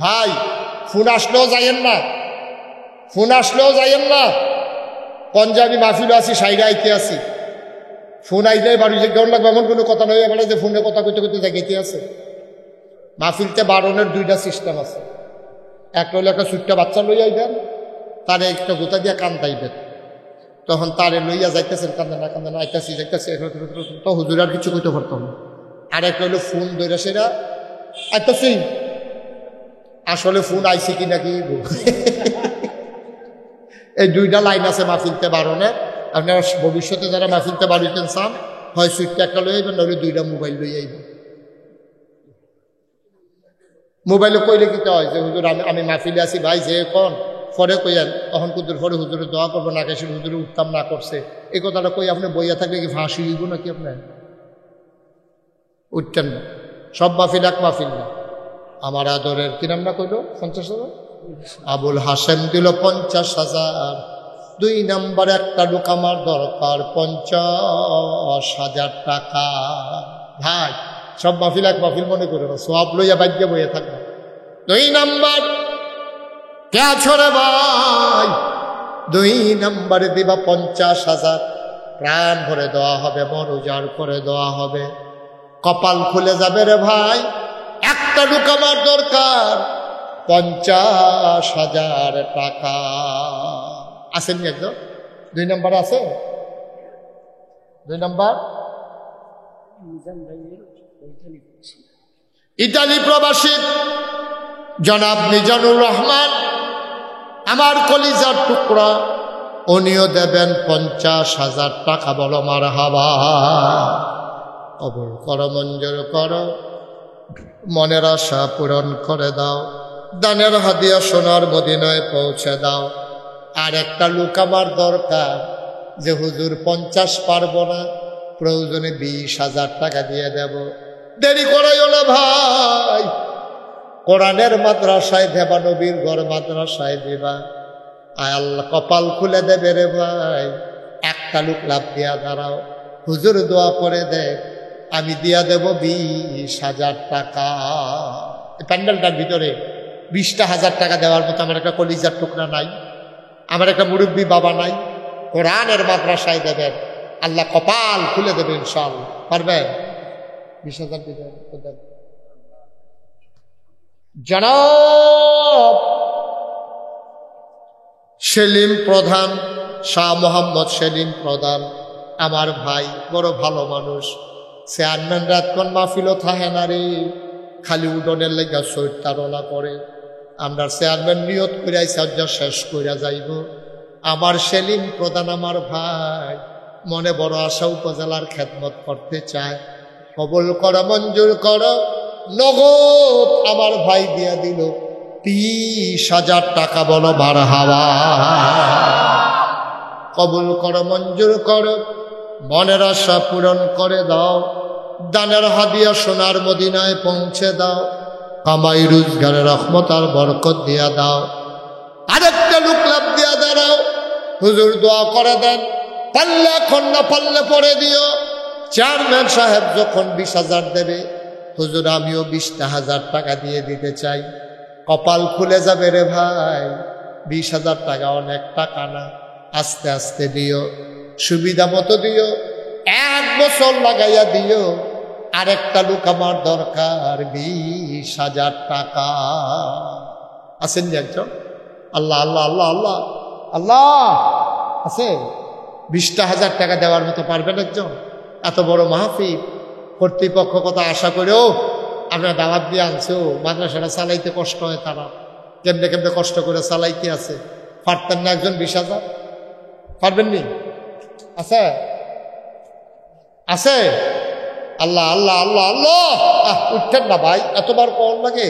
ভাই ফোন আসলেও যাইয়েন না, ফোন আসলেও যাইয়েন না। পঞ্জাবি মাহফিল আছি, সাইডে আইতে আছি, ফোন আইলে বাড়ি যে কেমন লাগবে এমন কোনো কথা নয়। এবার যে ফোনে কথা কইতে কইতে জায়গাতে আছে। মাহফিলতে বারণের 2টা সিস্টেম আছে। একটা হলো একটা ছোট্ট বাচ্চা লইয়া আইবেন, তারে একটা গোতা দিয়া কান্দাইবেন, তখন তারে লইয়া যাইতেছেন, কান্দে না কান্দে না, আইতাছি যাইতেছে, তো হুজুর আর কিছু কইতে পারতাম না। আর একটা হলো ফোন ধরে সেরা আইতাছি আসলে ফোন আইসি কি নাকি এই দুইটা লাইন আছে মাহফিলতে বারণের। আপনারা ভবিষ্যতে যারা মাহফিলতে বাড়িতেন চান, হয় সুইটটা একটা লই আইবেন, নাহলে দুইটা মোবাইল লই আইবেন। মোবাইলে কইলে কি হয় যে হুজুর আমি মাহফিলে আছি ভাই, যে কোন পরে কইয়েন, তখন কুদুর পরে হুজুরে দোয়া করবো না, কেসে হুজুরে উত্তম না করছে, এই কথাটা কই আপনি বইয়া থাকলে কি ফাঁসি হইব নাকি? আপনার উঠতেন না। সব মাহফিল এক মাহফিল না। আমার আদরের কি নাম না কইল 50,000, আবুল হাসেম দিল 50,000। 2 নম্বর একটা লোক আমার দরকার 50,000 টাকা। ভাই সব মাহফিল এক মাহফিল মনে করে না, সব লইয়া বাজ্যে বইয়া থাকবে। 2 নম্বর কে ছড়ে ভাই, 2 নম্বরে দিবা 50,000, প্রাণ ভরে দেওয়া হবে, মন উজাড় করে দেওয়া হবে, কপাল খুলে যাবে রে ভাই। একটা লোক আমার দরকার 50,000 টাকা। আসেননি একজন? 2 নম্বর আছে? 2 নম্বর ইতালি প্রবাসী জনাব মিজানুর রহমান, আমার কলিজার টুকরা, উনিও দেবেন 50,000 টাকা। বলো মারহাবা। কবুল করো, মঞ্জুর করো, মনের আশা পূরণ করে দাও, দানের হাদিয়া সোনার মদিনায় পৌঁছে দাও। আর একটা লোক আমার দরকার যে হুজুর 50 পারবো না, প্রয়োজনে 20,000 টাকা দিয়ে দেব। দেরি করাইও না ভাই, কোরআনের মাদ্রাসায় দেবা, নবীর ঘর মাদ্রাসায় দেবা। আয় আল্লাহ কপাল খুলে দেবে রে ভাই। একটা লোক লাভ দিয়া দাঁড়াও, হুজুর দোয়া করে দে, আমি দিয়া দেব 20,000 টাকা। প্যান্ডেলটার ভিতরে 20,000 টাকা দেওয়ার মতো আমার একটা কলিজার টুকরা নাই, আমার একটা মুরব্বী বাবা নাই। কোরআনের মাদ্রাসায় দেবেন, আল্লাহ কপাল খুলে দেবে ইনশাআল্লাহ। পারবেন? 20,000 দিবেন। জনাব সেলিম প্রধান, শাহ মোহাম্মদ সেলিম প্রধান আমার ভাই, বড় ভালো মানুষ। চেয়ারম্যান রাতক্ষণ মাহফিলও থাকে না রে, খালি উডনের লেগা সৈতারলা করে। আমরা চেয়ারম্যান নিয়ত করে আইসা শেষ কইরা যাইব। আমার সেলিম প্রধান আমার ভাই মনে বড় আশা, উপজেলার খেদমত করতে চায়। কবুল করো, মঞ্জুর করো। নগদ আমার ভাই দিয়া দিল 30,000 টাকা। বলো মারহাবা। কবুল করো, মঞ্জুর করো, মনের আশা পূরণ করে দাও, দানের হাদিয়া সোনার মদিনায় পৌঁছে দাও, কামাই রোজগারের রহমত আর বরকত দিয়া দাও। আরেকটা লোক লাভ দিয়া দাঁড়াও, হুজুর দোয়া করে দেন, পারলে এখন না পারলে পরে দিও। চেয়ারম্যান সাহেব যখন 20,000 দেবে, হুজুর আমিও 20,000 টাকা দিয়ে দিতে চাই। কপাল খুলে যাবে রে ভাই। 20,000 টাকা অনেক টাকা না, আস্তে আস্তে দিও, সুবিধা মতো দিও, 1 বছর লাগাইয়া দিও। আরেকটা লোক আমার দরকার 20,000 টাকা। আছেন যে একজন? আল্লাহ আল্লাহ আল্লাহ আল্লাহ আল্লাহ আছে। 20,000 টাকা দেওয়ার মতো পারবেন একজন? এত বড় মাহফিল, কর্তৃপক্ষ কথা আশা করেও আপনার দাওয়াত দিয়ে আনছে। মাদ্রাসাটা চালাইতে কষ্ট হয়, তারা কেমনে কেমনে কষ্ট করে চালাইতে আছে। পারতেন না একজন 20,000? পারবেননি? আছে আছে? আল্লাহ আল্লাহ আল্লাহ আল্লাহ। উঠতেন না ভাই, এতবার কল লাগে,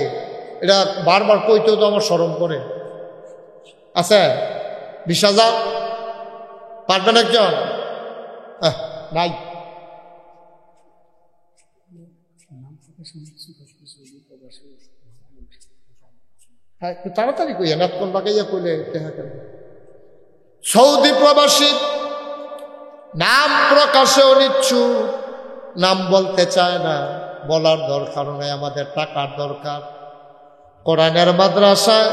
এটা বারবার কইতেও তো আমার শরম করে। আছে 20,000? পারবেন একজন? নাই। হ্যাঁ, একটু তাড়াতাড়ি কইয়া নাটকন লাগাইয়া কইলে সৌদি প্রবাসী, নাম প্রকাশে অনিচ্ছুক, নাম বলতে চায় না, বলার দরকার নাই, আমাদের টাকার দরকার। কোরআনের মাদ্রাসায়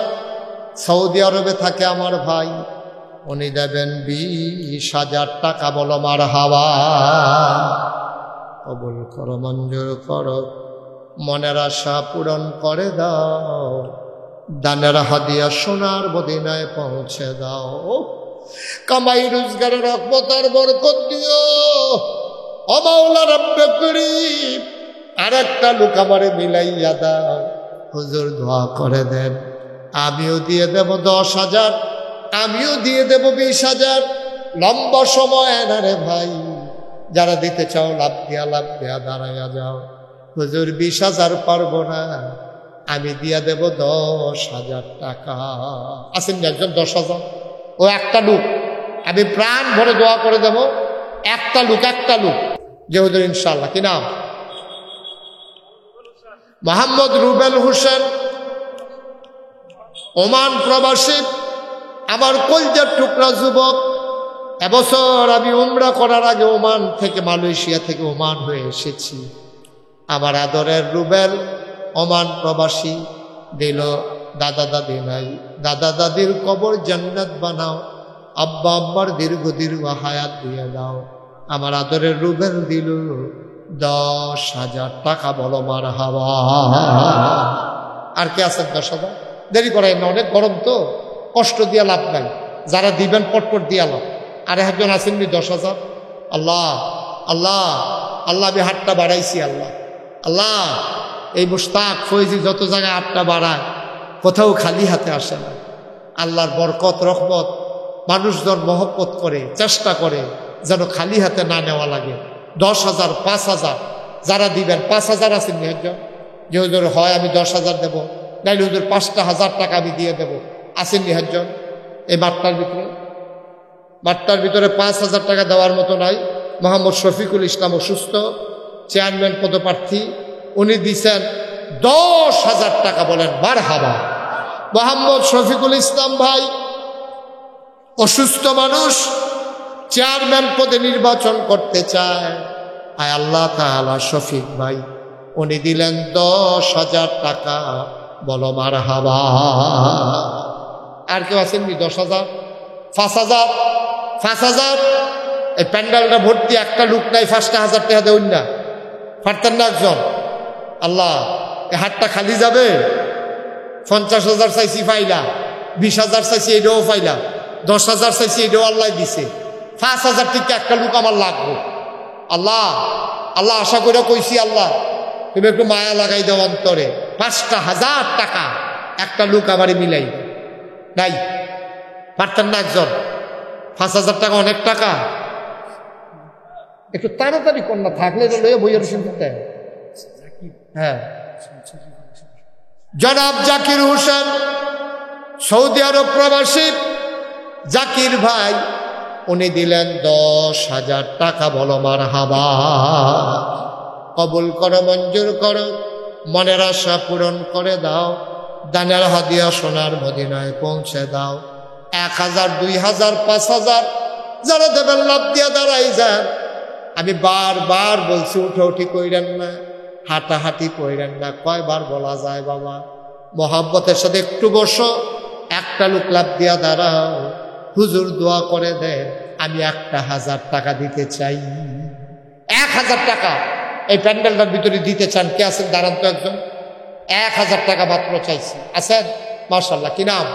সৌদি আরবে থাকে আমার ভাই, উনি দেবেন 20,000 টাকা। বলো মারহাবা। কবুল করো, মঞ্জুর করো, মনের আশা পূরণ করে দাও, দানের হাদিয়া সোনার মদিনায় পৌঁছে দাও। কামাই রোজগারের রহমত আর বরকত দিও। ও মাওলা রব্বে করিম, আরেকটা লোক আমারে মিলাইয়া দাও, হুজুর দোয়া করে দেন, আমিও দিয়ে দেব 10,000, আমিও দিয়ে দেব 20,000। লম্বা সময় না রে ভাই, যারা দিতে চাও লাভ দিয়া দাঁড়াইয়া যাও। হুজুর 20,000 পারবো না, আমি দিয়ে দেব 10,000 টাকা। আসেন একজন 10,000, ও একটা লোক, আমি প্রাণ ভরে দোয়া করে দেব। একটা লোক যে হুজুর ইনশাল্লাহ, কি নাম? মোহাম্মদ রুবেল হোসেন, ওমান প্রবাসী, আমার কলজার টুকরা যুবক। এবছর আমি উমরা করার আগে ওমান থেকে, মালয়েশিয়া থেকে ওমান হয়ে এসেছি। আমার আদরের রুবেল ওমান প্রবাসী, দিল দাদা দাদি নাই, দাদা দাদির কবর জান্নাত বানাও, আব্বা আব্বার দীর্ঘ হায়াত দিয়ে দাও। আমার আদরের রুবেল দিল 10,000 টাকা। বলো মারহাবা। আর কে আছেন 10,000? দেরি করাই না, অনেক গরম তো, কষ্ট দিয়া লাভ নাই, যারা দিবেন পটপট দিয়া লাভ। আর একজন আসেননি 10,000। আল্লাহ আল্লাহ আল্লাহ, আমি হাতটা বাড়াইছি। আল্লাহ আল্লাহ, এই মুশতাক ফৈজি যত জায়গায় হাতটা বাড়ায়, কোথাও খালি হাতে আসে না। আল্লাহর বরকত রহমত, মানুষজন মহব্বত করে, চেষ্টা করে যেন খালি হাতে না নেওয়া লাগে। 10,000, 5,000 যারা দিবেন, 5,000 আসেননি একজন যে হুজুর হয় আমি 10,000 দেবো, নাইলে হুজুর 5,000 টাকা আমি দিয়ে দেবো। আসেননি একজন এই মাঠটার ভিতরে 5,000 টাকা দেওয়ার মতো নাই। মোহাম্মদ শফিকুল ইসলাম অসুস্থ, চেয়ারম্যান পদপ্রার্থী, উনি দিচ্ছেন 10,000 টাকা। বলেন মারহাবা। মোহাম্মদ শফিকুল ইসলাম ভাই অসুস্থ মানুষ, চেয়ারম্যান পদে নির্বাচন করতে চায়। আয় আল্লাহ তাআলা, শফিক ভাই উনি দিলেন 10,000 টাকা। বলো মারহাবা। আর কেউ আসেননি 10,000? 5,000? এই প্যান্ডেলটা ভর্তি, একটা লোক নাই 5,000 টাকা দেউন না, পারতেন না একজন? আল্লাহ, এই হাতটা খালি যাবে? 50,000 চাইছি পাইলা, 20,000 চাইছি এটাও পাইলা, 10,000 চাইছি এটাও আল্লাহ দিছে। 5,000 থেকে একটা লোক আমার লাগবো। আল্লাহ আল্লাহ, আশা করে কইছি আল্লাহ তুমি একটু মায়া লাগাই দাও অন্তরে। 5,000 টাকা একটা লোক আমারে মিলাই নাই, পারতেন না একজন? 5,000 টাকা অনেক টাকা। একটু তাড়াতাড়ি কন্যা থাকলে বইয়ের শুনতে। হ্যাঁ, জনাব জাকির হোসেন, সৌদি আরব প্রবাসী জাকির ভাই, উনি দিলেন 10,000 টাকা। বলো মারহাবা। কবুল করো, মঞ্জুর করো, মনের আশা পূরণ করে দাও, দানের হাদিয়া সোনার মদিনায় পৌঁছে দাও। 1,000, 2,000, 5,000 যারা দেবেন লাভ দিয়া দাঁড়াই যান। আমি বারবার বলছি উঠি কইরেন না, হাঁটাহাঁটি কইরেন না। কয়বার বলা যায় বাবা? মোহাব্বতের সাথে একটু বসো, একটা লোক লাভ দিয়া দাঁড়াও, হুজুর দোয়া করে দেন, আমি 1,000 টাকা দিতে চাই। 1,000 টাকা এই প্যান্ডেলটার ভিতরে দিতে চান? কে আছেন? দাঁড়ান তো একজন। 1,000 টাকা মাত্র চাইছি। আছেন? মাশাআল্লাহ। কি নাম?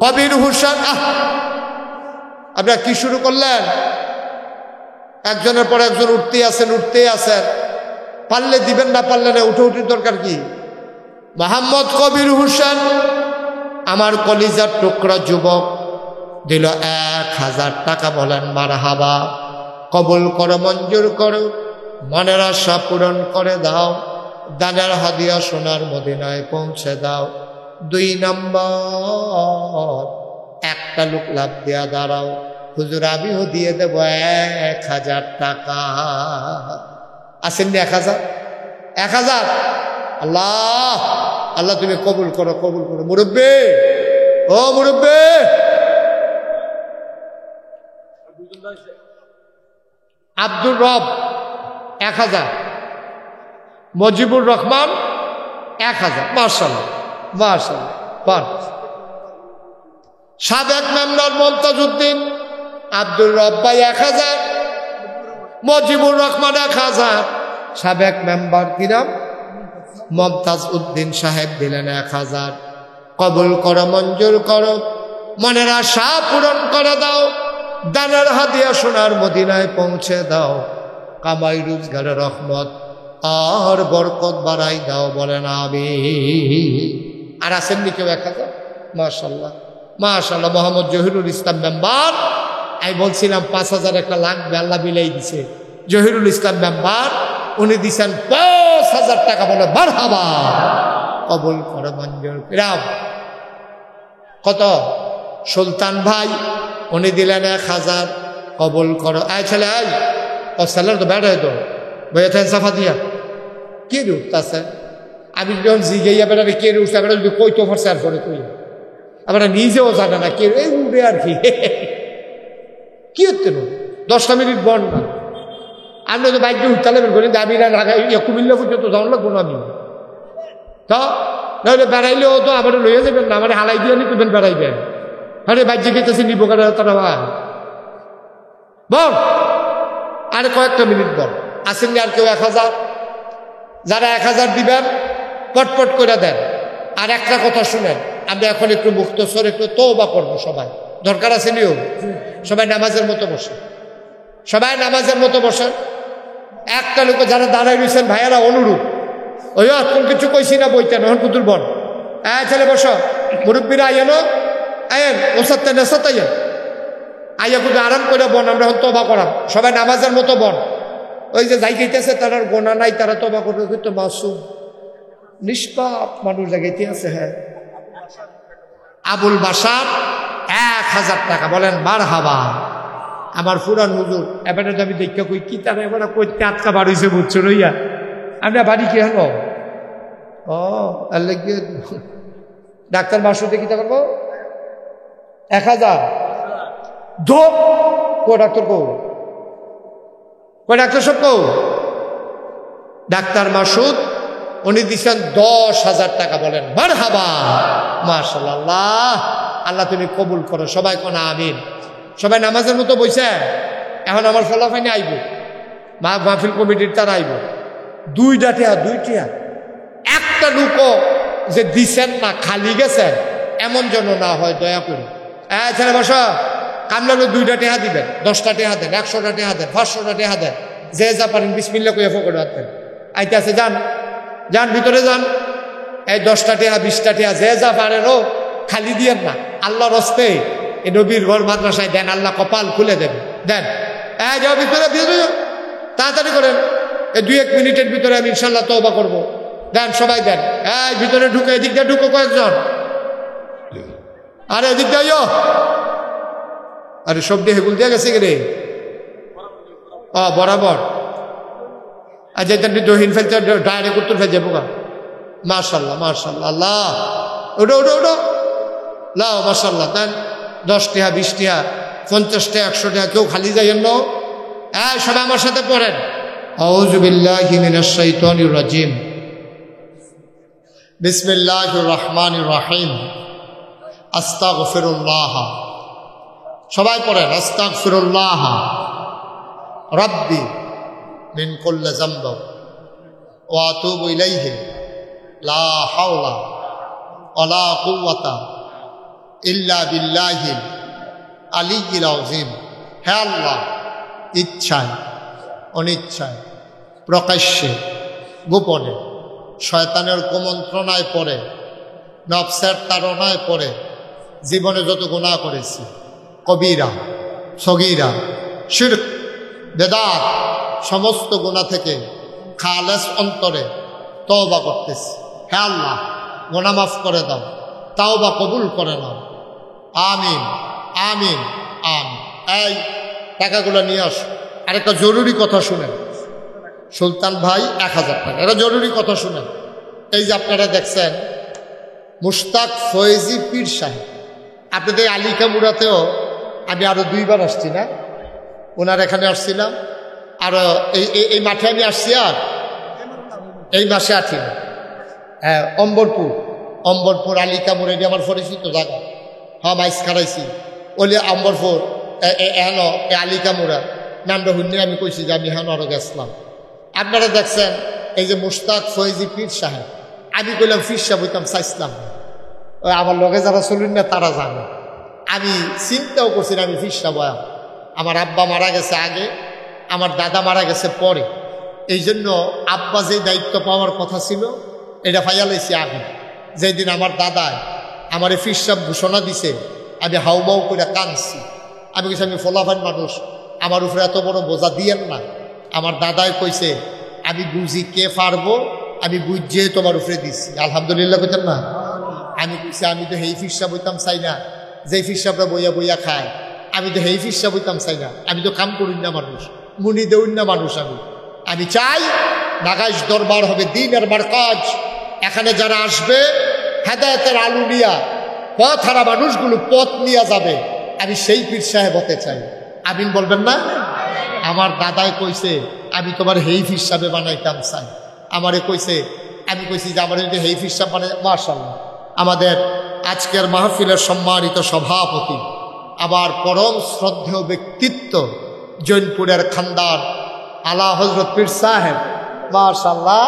কবির হোসেন। আপনারা কি শুরু করলেন? একজনের পর একজন উঠতেই আছেন। পারলে দিবেন, না পারলে না। উঠির দরকার কি? মোহাম্মদ কবির হোসেন, আমার কলিজার টুকরা যুবক, দিল 1,000 টাকা। বলেন মারহাবা। কবুল করো, মঞ্জুর করো, মনের আশা পূরণ করে দাও, দানের হাদিয়া সোনার মদিনায় পৌঁছে দাও। 2 নম্বর, একটা লোক লাভ দিয়া দাঁড়াও, হুজুর আমিও দিয়ে দেব 1,000 টাকা। আসেননি 1,000? আল্লাহ আল্লাহ, তুমি কবুল করো। মুরব্বী, ও মুরব্বী, আব্দুর রব 1,000, মজিবুর রহমান 1,000। মাশাআল্লাহ। সাবেক মেম্বার মমতাজউদ্দিন, আব্দুর রব ভাই 1,000, মজিবুর রহমান 1,000, সাবেক মেম্বার কি নাম? মমতাজ উদ্দিন সাহেব দিলেন 1,000। কবুল করো, মঞ্জুর করো, মনের আশা পূরণ করে দাও, দানের হাদিয়া সোনার মদিনায় পৌঁছে দাও। কামাই রোজগারের রহমত আর বরকত বাড়াই দাও, বলেন আমিন। আর আসেননি কেউ 1000? মাশাআল্লাহ মাশাআল্লাহ। মোহাম্মদ জহিরুল ইসলাম মেম্বার, আমি বলছিলাম 5000 একটা লাগবে, আল্লাহ বিলাই দিছে। জহিরুল ইসলাম মেম্বার উনি দিছেন 5000 টাকা, বলে মারহাবা, কবুল করে মঞ্জুর কিরাম। কত? সুলতান ভাই উনি দিলেন 1000, কবুল করো। আয় ছেলে আয়, ও ছেলের তো বেড়ায় তো বইয়েছেন সাফা দিয়া কে উঠতেছে। আমি যখন জিগাইয়া বেড়াবে কে উঠছে, বেড়া যদি কই তো ফরছে আর পরে কই, আমরা নিজেও জানে না কে উঠে আর কি কি হচ্ছে না। 10টা মিনিট বন না, আমরা তো বাইক দিয়ে উঠতে করি, আমি কুমিল্লা পর্যন্ত যাওয়ার লাগবো না। আমি তো নাহলে বেড়াইলেও তো আবার লইয়া যাবেন না, আমার হালাই দিয়ে নিতেবেন বেড়াইবেন। আরে বাইক যে গেতেছি নিব কারা তারা ভাই বল, আরে কয়েকটা মিনিট বল। আসেননি আর কেউ 1000? যারা 1000 দিবেন পটপট করে দেন। আর একটা কথা শুনেন, আমরা এখন একটু মুক্তসর একটু তওবা করবো। সবাই দরকার আছে নিও, সবাই নামাজের মতো বসে, সবাই নামাজের মতো বসেন। একটা লোক যারা দাঁড়াই রয়েছেন ভাইয়ারা অনুরোধ, ওই কোন কিছু কইছি না বইতেন এখন কুতুর বন। ছেলে বসো, মুরব্বীরা আইয়েন, আইয়েন ওসাতে নেশাত আইয়েন, আইয়া কিন্তু আরাম করে বন। আমরা এখন তওবা করাম, সবাই নামাজের মতো বন। ওই যে যাই গাইতেছে তার গোনা নাই, তারা তওবা করবে, কিন্তু মাসুম নিষ্পাপ মানুষ জায়গাইতে আছে। হ্যাঁ, আবুল বাসার 1000 টাকা, বলেন মারহাবা। আমার ফুরান হুজুর এবারে আমি দেখা কই কি তারা এবার কইতে আটকা বার হয়েছে, বুঝছো রইয়া আমরা বাড়ি কি হলো। ও আল্লাহ, ডাক্তার মাসুদে কি করবো 1000 ধোপ কো ডাক্তার কো, কই ডাক্তার সব কো। ডাক্তার মাসুদ উনি দিচ্ছেন 10,000 টাকা, বলেন মারহাবা মাশাআল্লাহ। আল্লাহ তুমি কবুল করো, সবাই কোন আমিন। সবাই নামাজের মতো বইছে। এখন আমার ফলাফাইনে আইব, মাহফিল কমিটির তারা আইব। 2টা টিয়া, 2 টিয়া একটা লুকো যে দিছেন না খালি গেছেন এমন যেন না হয়, দয়া করে। ছেলে বসা, কামলালো 2টা টিয়া দিবেন, 10টা টিয়া দেন, 100টা টিয়া দেন, 500টা টিয়া দেন, যে যা পারেন বিসমিল্লাহ কইয়া ফকর রাখতেন। আইতে আছে, যান যান ভিতরে যান। এই 10টা টিয়া 20টা টিয়া যে যা পারেনও খালি দিয়েন না, আল্লাহর হস্তে এই নবীর ঘর মাদ্রাসায় দেন, আল্লাহ কপাল খুলে দেবে। দেন, যাও ভিতরে, তাড়াতাড়ি করেন। এই 2-1 মিনিটের ভিতরে আমি ইনশাল্লাহ তওবা করবো। দেন সবাই দেন, ভিতরে ঢুকে, এদিক দিয়ে ঢুকো কয়েকজন, আরে এদিক দিয়ে, আরে সব দিয়ে হেগুল দিয়ে গেছে রে বরাবর। আর যেটা দহিন ফেলতে ডাইরেক্ট উত্তর ফেল যাবো গা। মাশাল্লাহ মাশাল্লাহ, আল্লাহ ওটো ওটো ওটো লাও মাশাল্লাহ। দেন 10 টিয়া 20 টিয়া 50 টিয়া 100 টিয়া, কেউ খালি যাইয়েন না। সবাই আমার সাথে পড়েন, আউযু বিল্লাহি মিনাশ শাইতানির রাজিম, বিসমিল্লাহির রহমানির রহিম, আস্তাগফিরুল্লাহ। সবাই পড়েন, আস্তাগফিরুল্লাহ রাব্বি মিন কুল্লি যামব ওয়া আতুবু ইলাইহি লা হাওলা ওয়ালা কুওয়াতা ইল্লা বিল্লাহিল আলিয়্যিল আযীম। হে আল্লাহ, ইচ্ছায় অনিচ্ছায়, প্রকাশ্যে গোপনে, শয়তানের কুমন্ত্রণায় পড়ে, নফসের তাড়নায় পড়ে জীবনে যত গুনাহ করেছি, কবিরা সগীরা শিরক বেদাত, সমস্ত গুনাহ থেকে খালেস অন্তরে তওবা করতেছি। হে আল্লাহ, গুনাহ মাফ করে দাও, তাওবা কবুল করে নাও। আমিন আমিন আমিন। এই টাকাগুলো নিয়ে আস। আরেকটা জরুরি কথা শুনেন, সুলতান ভাই 1000 টাকা, এটা জরুরি কথা শুনেন। এই যে আপনারা দেখছেন মুশতাক ফয়েজি পীর সাহেব, আপনাদের আলিকামুরাতেও আমি আরো 2 বার আসছি না, ওনার এখানে আসছিলাম, আর এই মাঠে আমি আসছি, আর এই মাসে আছি। হ্যাঁ, অম্বরপুর আলিকামুর, এটি আমার পরিচিত জায়গা। হ্যাঁ, মাইস খারাইছি ওলি অম্বরপুর এহেন আলিকামুরা নামটা শুনে আমি কইছি যে আমি হেন আরো গেছিলাম। আপনারা দেখছেন এই যে মুশতাক ফয়েজি পীর সাহেব, আমি কইলাম পীর সাহেব হইতাম চাইছিলাম, ওই আমার লগে যারা চলুন না তারা জানে। আমি চিন্তাও করছি না আমি পীর সাহেব। আমার আব্বা মারা গেছে আগে, আমার দাদা মারা গেছে পরে, এই জন্য আব্বা যে দায়িত্ব পাওয়ার কথা ছিল এটা ফাইয়ালাইছি আমি। যেদিন আমার দাদায় আমার ফিরসাব ঘোষণা দিছে আমি হাউমাউ করে কাঁদছি। আমি কিছু আমি ফলাফান মানুষ, আমার উপরে এত বড় বোঝা দিয়েন না। আমার দাদায় কইছে আমি বুঝি কে পারবো, আমি বুঝিয়ে তোমার উপরে দিচ্ছি। আলহামদুলিল্লাহ কইতেন না? আমি কইছি আমি তো হেই ফিরসাব হইতাম চাই না, যে ফিরসাবরা বইয়া বইয়া খায়। আমি তো হেই ফিরসাব হইতাম চাই না, আমি তো কাম করি না মানুষ, মুনি দেউন না মানুষ। আমি চাই নাগাইশ দরবার হবে দিনের মারকাজ। এখানে যারা আসবে হেদায়েতের আলু নিয়া পথ হারা মানুষগুলো পথ নিয়ে যাবে। আমি সেই পীর সাহেব হতে চাই। আমিন বলবেন না? আমার দাদায় কইছে আমি তোমার হেই পীর সাহেব বানাইতাম চাই। আমারে কইছে, আমি কইছি যে আমার যদি হেই পীর সাহেব বানাই। মাশাআল্লাহ, আমাদের আজকের মাহফিলের সম্মানিত সভাপতি, আবার পরম শ্রদ্ধেয় ব্যক্তিত্ব, জৈনপুরের খানদান আলা হযরত পীর সাহেব মাশাআল্লাহ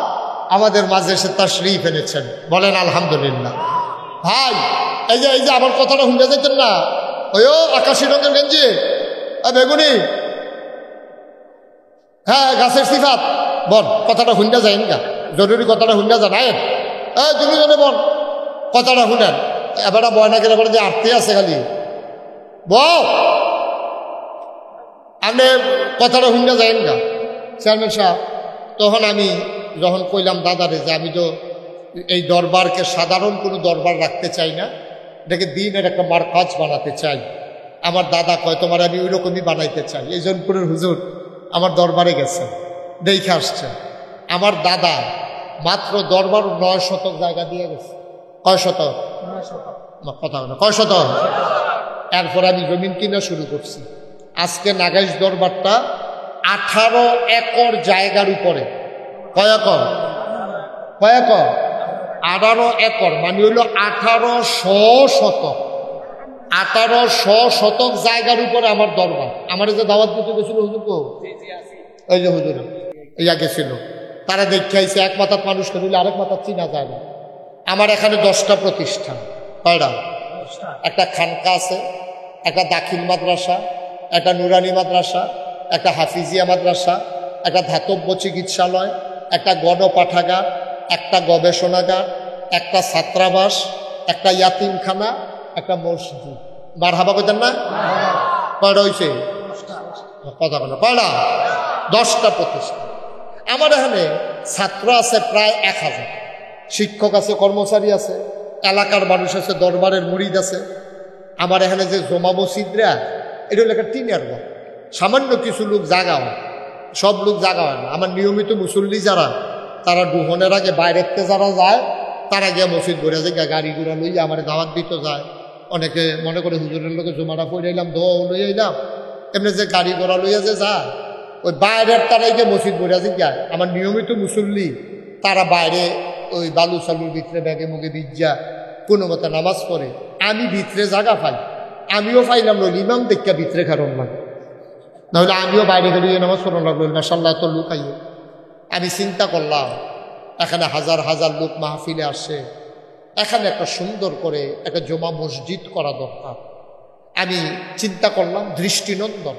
আমাদের মাঝে এসে তাশরীফ এনেছেন। বলেন আলহামদুলিল্লাহ। ভাই এই যে আমার কথাটা শুনতে যাইতেন না? ওই আকাশি রঙের গেঞ্জি বেগুনি, হ্যাঁ গাছের সিফাত, বল কথাটা শুনতে যাইন গা, জরুরি কথাটা শুনতে যান। দুজনে বল কথাটা শুনেন। এবার বয়নাকে এবার যে আরতি আছে খালি বল, আপনি কথাটা শুনতে যাইন গা চেয়ারম্যান সাহেব। তখন আমি যখন কইলাম দাদারে যে আমি তো এই দরবারকে সাধারণ কোনো দরবার রাখতে চাই না, এটাকে দিনের একটা মারকাজ বানাতে চাই। আমার দাদা কয় তোমার আমি ওই রকমই বানাইতে চাই। এই জনপুরের হুজুর আমার দরবারে গেছে, দেখে আসছে। আমার দাদা মাত্র দরবার 9 শতক জায়গা দিয়ে গেছে। কয় শতক? কথা বলে কয় শতক? এরপর আমি জমিন কিনা শুরু করছি। আজকে নাগাইশ দরবারটা 18 একর জায়গার উপরে। কয় একর? কয় একর? 18 একর, মানে হইল 1800 শতক। 1800 শতক জায়গার উপরে আমার দরবার। আমার যে দাওয়াত দিতে গেছিল হুজুর, ওই যে হুজুর ইয়া গেছিল, তারা দেখে আইছে এক মাথার মানুষকে দিলে আরেক মাথার চিনা যায় না। আমার এখানে 10টা প্রতিষ্ঠান। কয়টা? একটা খানকা আছে, একটা দাখিল মাদ্রাসা, একটা নুরানি মাদ্রাসা, একটা হাফিজিয়া মাদ্রাসা, একটা ধাতব্য চিকিৎসালয়, একটা গণপাঠাগার, একটা গবেষণাগার, একটা ছাত্রাবাস, একটা ইয়াতিমখানা, একটা মসজিদ। মারহাবা কইতেন না? কয়টা হয়েছে? কথা বলো কয়টা? 10টা প্রতিষ্ঠান। আমার এখানে ছাত্র আছে প্রায় 1000, শিক্ষক আছে, কর্মচারী আছে, এলাকার মানুষ আছে, দরবারের মুরিদ আছে। আমার এখানে যে জমা মসজিদরা, এটা হলো একটা টিনের ঘর। সামান্য কিছু লোক জাগা হয়, সব লোক জাগা হয় না। আমার নিয়মিত মুসল্লি যারা, তারা ডুহনের আগে বাইরেতে যারা যায়, তারা গিয়ে মসজিদ ঘুরে যায়, গাড়ি ঘোড়া লইয়া আমার দাওয়াত দিতে যায়। অনেকে মনে করে হুজুরের লোকে জমাটা পড়ে এলাম, দোয়াও লই আইলাম, এমনি যে গাড়ি ঘোড়া লইয়া যে যায়, ওই বাইরের তারাই গিয়ে মসজিদ ঘুরে যায়। আমার নিয়মিত মুসল্লি তারা বাইরে ওই বালু সালুর ভিতরে ব্যাগে মুখে বিজ্জা কোনো মতে নামাজ পড়ে। আমি ভিতরে জায়গা পাই, আমিও পাইলাম রইল ইমাম দেখা ভিতরে কারণ লাগে, নাহলে আমিও বাইরে গেলে নামাজ পড়ানো লাগলো। মাসাল্লাহ তো লোক আইও। আমি চিন্তা করলাম এখানে হাজার হাজার লোক মাহফিলে আসে, এখানে একটা সুন্দর করে একটা জমা মসজিদ করা দরকার। আমি চিন্তা করলাম দৃষ্টিনন্দন,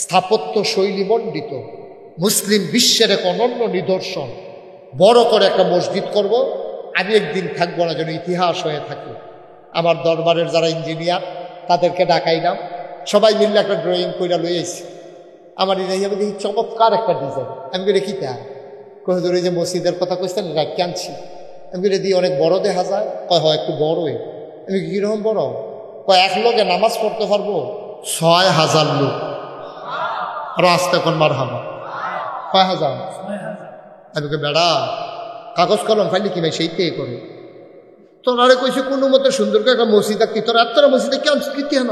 স্থাপত্য শৈলী মণ্ডিত, মুসলিম বিশ্বের এক অনন্য নিদর্শন, বড় করে একটা মসজিদ করব। আমি একদিন থাকবো না, যেন ইতিহাস হয়ে থাকে। আমার দরবারের যারা ইঞ্জিনিয়ার তাদেরকে ডাকাইলাম, সবাই মিললে একটা ড্রয়িং কইরা লই আইছি। আমার আমি দেখি চমৎকার একটা ডিজাইন। আমি করে কি তা কহিদুর এই যে মসজিদের কথা কইছেন রাখি আনছি। আমি করে দিয়ে অনেক বড় দেখা যায়, কয় হয় একটু বড়ই। আমি কীরকম বড়? কয় এক লোকে নামাজ পড়তে পারবো 6000 লোক। আরো আসতে কোন মার হামা কয় হাজার? আমি বেড়া কাগজ কলম ফাইলে কি ভাই সেইটাই করে। তোরারে কইছে কোনো মতে সুন্দর করে একটা মসজিদ কি তোর এত মসজিদে কেমন কীর্তি হেন,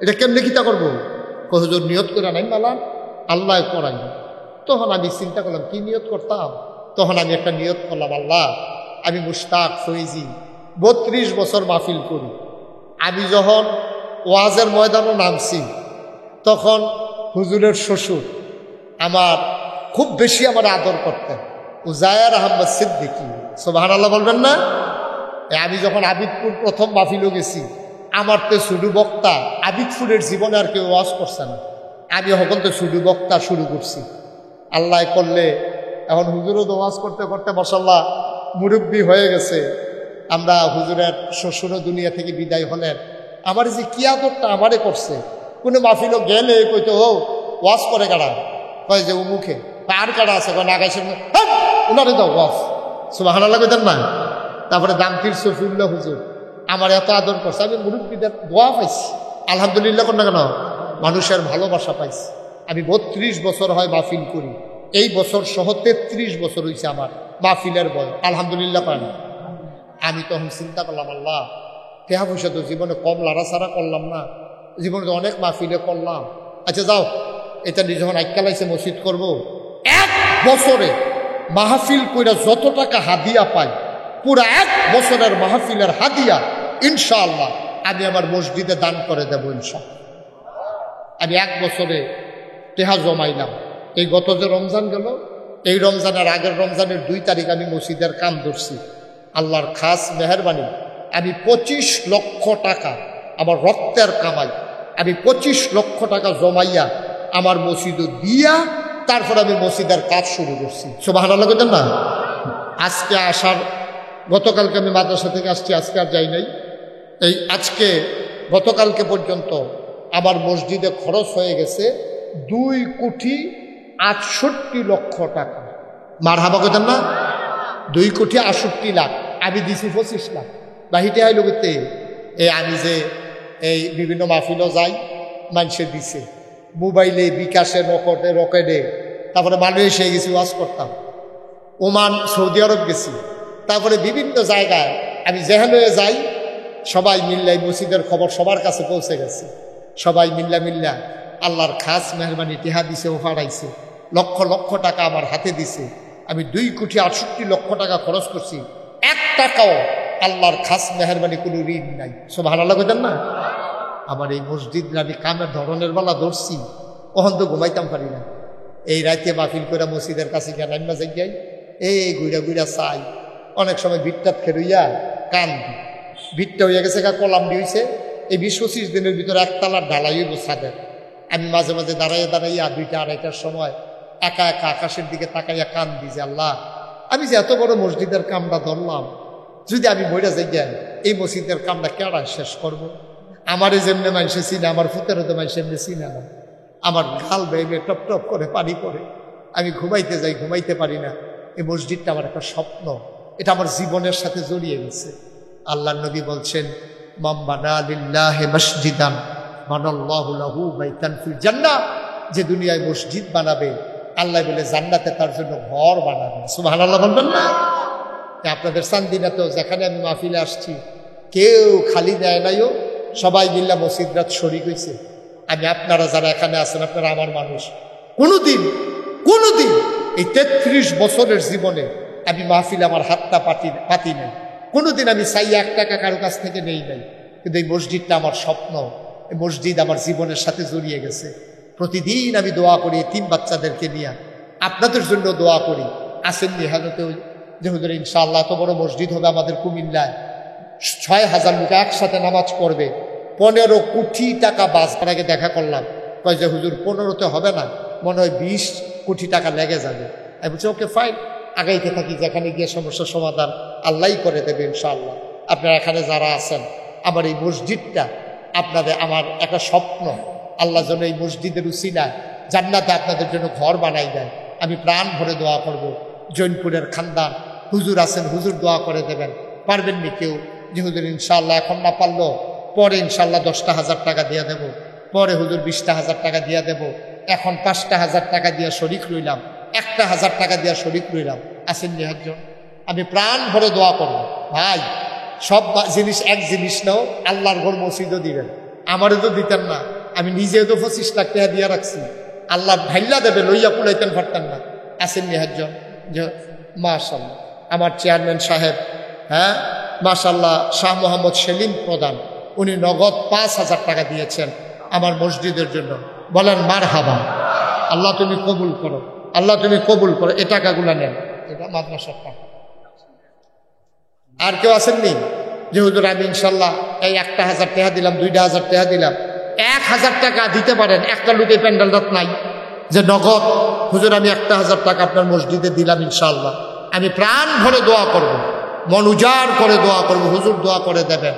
এটা কেমনে কিতা করবো? কহজোর নিয়ত করে নাই মালা আল্লাহ করাই। তখন আমি চিন্তা করলাম কি নিয়ত করতাম। তখন আমি একটা নিয়ত করলাম, আল্লাহ আমি মুশতাক ফৈজি 32 বছর মাহফিল করি। আমি যখন ওয়াজের ময়দানও নামছি, তখন হুজুরের শ্বশুর আমার খুব বেশি আমার আদর করতেন, উজায়ের আহমদ সিদ্দিকী। সুবহানাল্লাহ বলবেন না? আমি যখন আবিদপুর প্রথম মাহফিলও গেছি, আমার তো শুধু বক্তা আবিদপুরের জীবনে আর কেউ ওয়াজ করছে না, আমি হখন তো শুধু বক্তা শুরু করছি। আল্লাহ করলে এখন হুজুরও দোয়াজ করতে করতে মাশাআল্লাহ মুরব্বী হয়ে গেছে। আমরা হুজুরের শ্বশুরও দুনিয়া থেকে বিদায় হলেন। আমার যে কি আদরটা আমারে করছে, কোনো মাহফিলও গেলে কইতো ও ওয়াজ করে কারা, কয় যে মুখে আর কারা আছে, কয় নাগাইছে ওনারে দাও ওয়াজ, সুবহানাল্লাহ কইতেন না। তারপরে দামতির সফিউল্লাহ হুজুর আমার এত আদর করছে, আমি মুরব্বীদের দোয়া পাইছি আলহামদুলিল্লাহ। কোন না কেন মানুষের ভালোবাসা পাইছি। আমি 32 বছর হয় মাহফিল করি, এই বছর সহ 33 বছর হয়েছে আমার মাহফিলের বয়স আলহামদুলিল্লাহ পানি। আমি তখন চিন্তা করলাম, আল্লাহ টেহা পয়সা তো জীবনে কম লাড়াছাড়া করলাম না, জীবনে তো অনেক মাহফিলে করলাম। আচ্ছা যাও, এটা যখন আইকালাইছে মসজিদ করব, 1 বছরে মাহফিল কইরা যত টাকা হাদিয়া পাই, পুরা 1 বছরের মাহফিলের হাদিয়া ইনশাআল্লাহ আমি আমার মসজিদে দান করে দেবো ইনশাআল্লাহ। আমি 1 বছরে টেহা জমাইলাম। এই গত যে রমজান গেল, এই রমজানের আগের রমজানের 2 তারিখ আমি মসজিদের কাম ধরছি। আল্লাহর খাস মেহরবানি আমি 25 লক্ষ টাকা আমার রক্তের কামাই, আমি 25 লক্ষ টাকা জমাইয়া আমার মসজিদে দিয়া তারপর আমি মসজিদের কাজ শুরু করছি। সুবহানাল্লাহ কইতেন না। আজকে আসার, গতকালকে আমি মাদ্রাসা থেকে আসছি, আজকে আর যাই নাই। এই আজকে গতকালকে পর্যন্ত আমার মসজিদে খরচ হয়ে গেছে 2,68,00,000 টাকা। মারহাবা কইতেন না। 2,68,00,000। আমি দিছি 25 লাখ। বাহিতে আইল করতে আমি যে এই বিভিন্ন মাহফিলও যাই, মানুষে দিছে মোবাইলে, বিকাশে, নকটে, রকেটে। তারপরে মালয়েশিয়া গেছি ওয়াজ করতাম, ওমান, সৌদি আরব গেছি, তারপরে বিভিন্ন জায়গায় আমি যেখানে যাই সবাই মিল্লাই মসজিদের খবর সবার কাছে পৌঁছে গেছে। সবাই মিল্লা আল্লাহর খাস মেহরবানি টিহা দিছে, ও ফাড়াইছে, লক্ষ লক্ষ টাকা আমার হাতে দিছে। আমি 2,68,00,000 টাকা খরচ করছি, 1 টাকাও আল্লাহর খাস মেহরবানি কোনো ঋণ নাই। সুবহানাল্লাহ কইতেন না। আমার এই মসজিদ আমি কামের ধরনের বেলা ধরছি, ওখান তো ঘুমাইতাম পারি না। এই রাতে মাহফিল করে মসজিদের কাছে গিয়ে নাইমা যাই, এই গুইরা চাই, অনেক সময় ভিটটাত খেরুইয়া কান্দি, ভিটটা হইয়া গেছে কলাম দিয়েছে। এই 20-25 দিনের ভিতরে 1 তালার ঢালাই হইব ছাদের। আমি মাঝে মাঝে দাঁড়াইয়া 2টা 2:30টার সময় একা একা আকাশের দিকে তাকাইয়া কান্দি যে আল্লাহ, আমি যে এত বড় মসজিদের কামটা ধরলাম, যদি আমি মইরা যাই এই মসজিদের কামটা কেডা শেষ করব? আমারে যেমনি মানুষে চিনে, আমার ফুতের হতে মানুষ এমনি চিনে না। আমার গাল বেয়ে টপ টপ করে পানি পড়ে, আমি ঘুমাইতে যাই, ঘুমাইতে পারি না। এই মসজিদটা আমার একটা স্বপ্ন, এটা আমার জীবনের সাথে জড়িয়ে গেছে। আল্লাহ নবী বলছেন, মান বানা লিল্লাহি মসজিদান বানাল্লাহু লাহু বাইতান ফিল জান্নাহ। যে দুনিয়ায় মসজিদ বানাবে, আল্লাহ বলে জান্নাতে তার জন্য ঘর বানাবে। সুবহানাল্লাহ বলবেন না। আপনাদের চান্দিনাতেও যেখানে আমি মাহফিলে আসছি, কেউ খালি দেয় নাইও, সবাই মিল্লা মসজিদ রাত শরীক হয়েছে। আমি আপনারা যারা এখানে আছেন, আপনারা আমার মানুষ। কোনোদিন এই 33 বছরের জীবনে আমি মাহফিলে আমার হাতটা পাতি নাই, কোনোদিন আমি চাই 1 টাকা কারো কাছ থেকে নেই নাই। কিন্তু এই মসজিদটা আমার স্বপ্ন, এই মসজিদ আমার জীবনের সাথে জড়িয়ে গেছে। প্রতিদিন আমি দোয়া করি 3 বাচ্চাদেরকে নিয়ে, আপনাদের জন্য দোয়া করি। আসেন নিহানতেও যে হুজুর ইনশাআল্লাহ এত বড় মসজিদ হবে আমাদের কুমিল্লায়, 6,000 লোক একসাথে নামাজ পড়বে, 15 কোটি টাকা বাঁচবার আগে দেখা করলাম, কয় যে হুজুর 15তে হবে না, মনে হয় 20 কোটি টাকা লেগে যাবে। আমি বলছি ওকে ফাইন, আগাইতে থাকি, যেখানে গিয়ে সমস্যার সমাধান আল্লাহই করে দেবে ইনশাআল্লাহ। আপনারা এখানে যারা আছেন, আমার এই মসজিদটা আপনাদের, আমার একটা স্বপ্ন, আল্লাহ যেন এই মসজিদের উসিলায় জান্নাতে আপনাদের জন্য ঘর বানাই দেয়। আমি প্রাণ ভরে দোয়া করব। জৈনপুরের খানদান হুজুর আছেন, হুজুর দোয়া করে দেবেন। পারবেন নি কেউ যে হুজুর ইনশাআল্লাহ এখন না পারলো পরে ইনশাআল্লাহ 10,000 টাকা দিয়ে দেব, পরে হুজুর 20,000 টাকা দিয়ে দেব, এখন 5,000 টাকা দিয়ে শরিক রইলাম, 1,000 টাকা দিয়ে শরিক রইলাম। আসেন নি একজন, আমি প্রাণ ভরে দোয়া করব। ভাই সব জিনিস এক জিনিস নাও, আল্লাহর ঘর মসজিদও দিবেন, আমারও তো দিতেন না, আমি নিজেও তো 25 লাখ টাকা দিয়ে রাখছি, আল্লাহ ঢাইলা দেবে, লইয়া কুলাইতেন পারতেন না। আসেন নি একজন, যে মাশাআল্লাহ আমার চেয়ারম্যান সাহেব, হ্যাঁ মাশাআল্লাহ শাহ মোহাম্মদ সেলিম প্রধান, উনি নগদ 5,000 টাকা দিয়েছেন আমার মসজিদের জন্য। বলেন মারহাবা। আল্লাহ তুমি কবুল করো, আল্লাহ তুমি কবুল করো। এই টাকাগুলো নেন, এটা মাদ্রাসার টাকা। আর কেউ আসেননি যে হুজুর আমি ইনশাল্লাহ এই 1,000 টাকা দিলাম, 2,000 টাকা দিলাম? 1,000 টাকা দিতে পারেন, একটা লোকে প্যান্ডেলটাত নাই, যে নগদ হুজুর আমি 1000 টাকা আপনার মসজিদে দিলাম, ইনশাআল্লাহ আমি প্রাণ ভরে দোয়া করব, মন উজাড় করে দোয়া করব, হুজুর দোয়া করে দেবেন।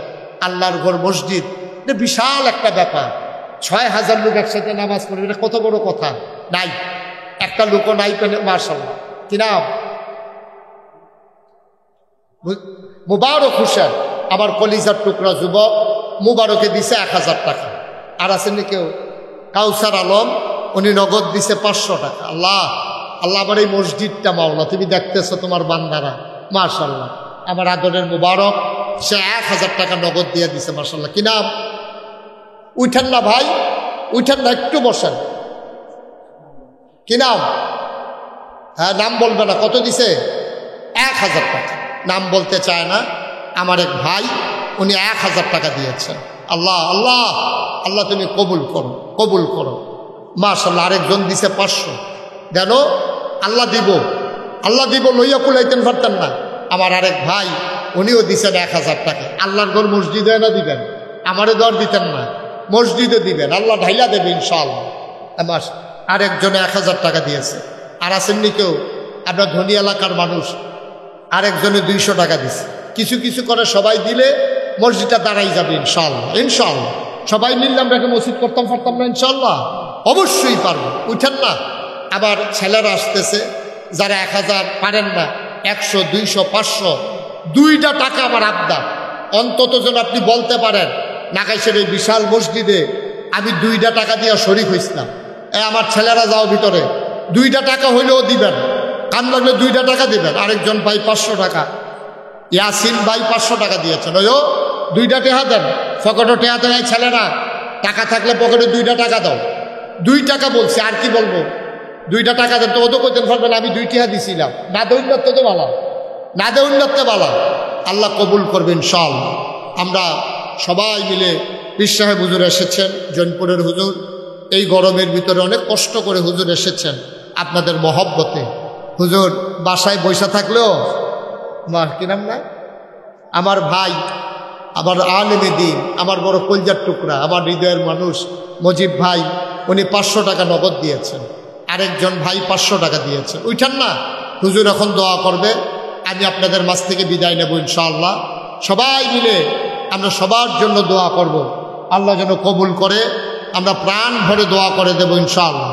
আল্লাহর ঘর মসজিদ, এটা বিশাল একটা ব্যাপার। 6000 লোক একসাথে নামাজ পড়বে, এটা কত বড় কথা। নাই, একটা লোকও নাই পেলে মাশাআল্লাহ। কি নাম? মুবারক হোসেন, আমার কলিজার টুকরা যুবক, মুবারকে দিছে 1000 টাকা। আর আছেন কেউ? কাউসার আলম, উনি নগদ দিছে 500 টাকা। আল্লাহ আল্লাহ, আমার এই মসজিদটা মাওলা তুমি দেখতেছো, তোমার বান্দারা, মাশাআল্লাহ। আমার আদরের মুবারক, সে 1000 টাকা নগদ দিয়ে দিছে, মাশাআল্লাহ। কি নাম? উঠেন না ভাই, উঠেন না, একটু বসেন। কি নাম? হ্যাঁ, নাম বলবে না। কত দিছে? 1000 টাকা। নাম বলতে চায় না। আমার এক ভাই, উনি 1000 টাকা দিয়েছেন। আল্লাহ আল্লাহ আল্লাহ, তুমি কবুল করো, কবুল করো, মাশাআল্লাহ। আরেকজন দিছে 500। যেন আল্লাহ দিব, আল্লাহ দিব, লইয়া কুলাইতেন পারতেন না। আমার আরেক ভাই, উনিও দিছেন 1000 টাকা। আল্লাহর ঘর মসজিদে না দিবেন, আমারে দর দিতেন না, মসজিদে দিবেন, আল্লাহ ঢাইলা দেবে ইনশাআল্লাহ। আমার আরেকজনে 1000 টাকা দিয়েছে। আর আসেননি কেউ? আপনার ধনী এলাকার মানুষ, আরেকজনে 200 টাকা দিছে। কিছু কিছু করে সবাই দিলে মসজিদটা দাঁড়াই যাবে ইনশাআল্লাহ, ইনশাআল্লাহ। সবাই মিললে আমরা মসজিদ করতাম পারতাম না? ইনশাআল্লাহ অবশ্যই পারবো। উঠেন না। আবার ছেলেরা আসতেছে, যারা 1000 পারেন না, 100, 200, 500, 2টা টাকা আমার আবদার। অন্তত যেন আপনি বলতে পারেন, নাকাইশের এই বিশাল মসজিদে আমি 2টা টাকা দিয়ে শরীক হইছিলাম। আমার ছেলেরা যাও ভিতরে, 2টা টাকা হইলেও দিবেন, কান লাগলে 2টা টাকা দিবেন। আরেকজন ভাই 500 টাকা, ইয়াসিন ভাই 500 টাকা দিয়েছেন। ওইও 2টা টেহা দেন, পকেটে টেহা দেয়। ছেলেরা টাকা থাকলে পকেটে 2টা টাকা দাও। 2 টাকা বলছি, আর কি বলবো? 2টা টাকা দেন তো, ওদের কইতেন পারবেন আমি 2 টাকা দিছিলাম। না দে উন্নত তো ভালো, না দে উন্নত ভালো। আল্লাহ কবুল করবেন ইনশাআল্লাহ। আমরা সবাই মিলে পীর সাহেব হুজুর এসেছেন, জৈনপুরের হুজুর। এই গরমের ভিতরে অনেক কষ্ট করে হুজুর এসেছেন আপনাদের মহব্বতে। হুজুর বাসায় বৈশা থাকলেও, কি নাম না, আমার ভাই, আমার আলেমে দ্বীন, আমার বড় কলজার টুকরা, আমার হৃদয়ের মানুষ মজিব ভাই, উনি 500 টাকা নগদ দিয়েছেন। আরেকজন ভাই 500 টাকা দিয়েছেন। উঠেন না, হুজুর এখন দোয়া করবে, আমি আপনাদের মাঝ থেকে বিদায় নেব ইনশাআল্লাহ। সবাই মিলে আমরা সবার জন্য দোয়া করব, আল্লাহ যেন কবুল করে, আমরা প্রাণ ভরে দোয়া করে দেব ইনশাআল্লাহ।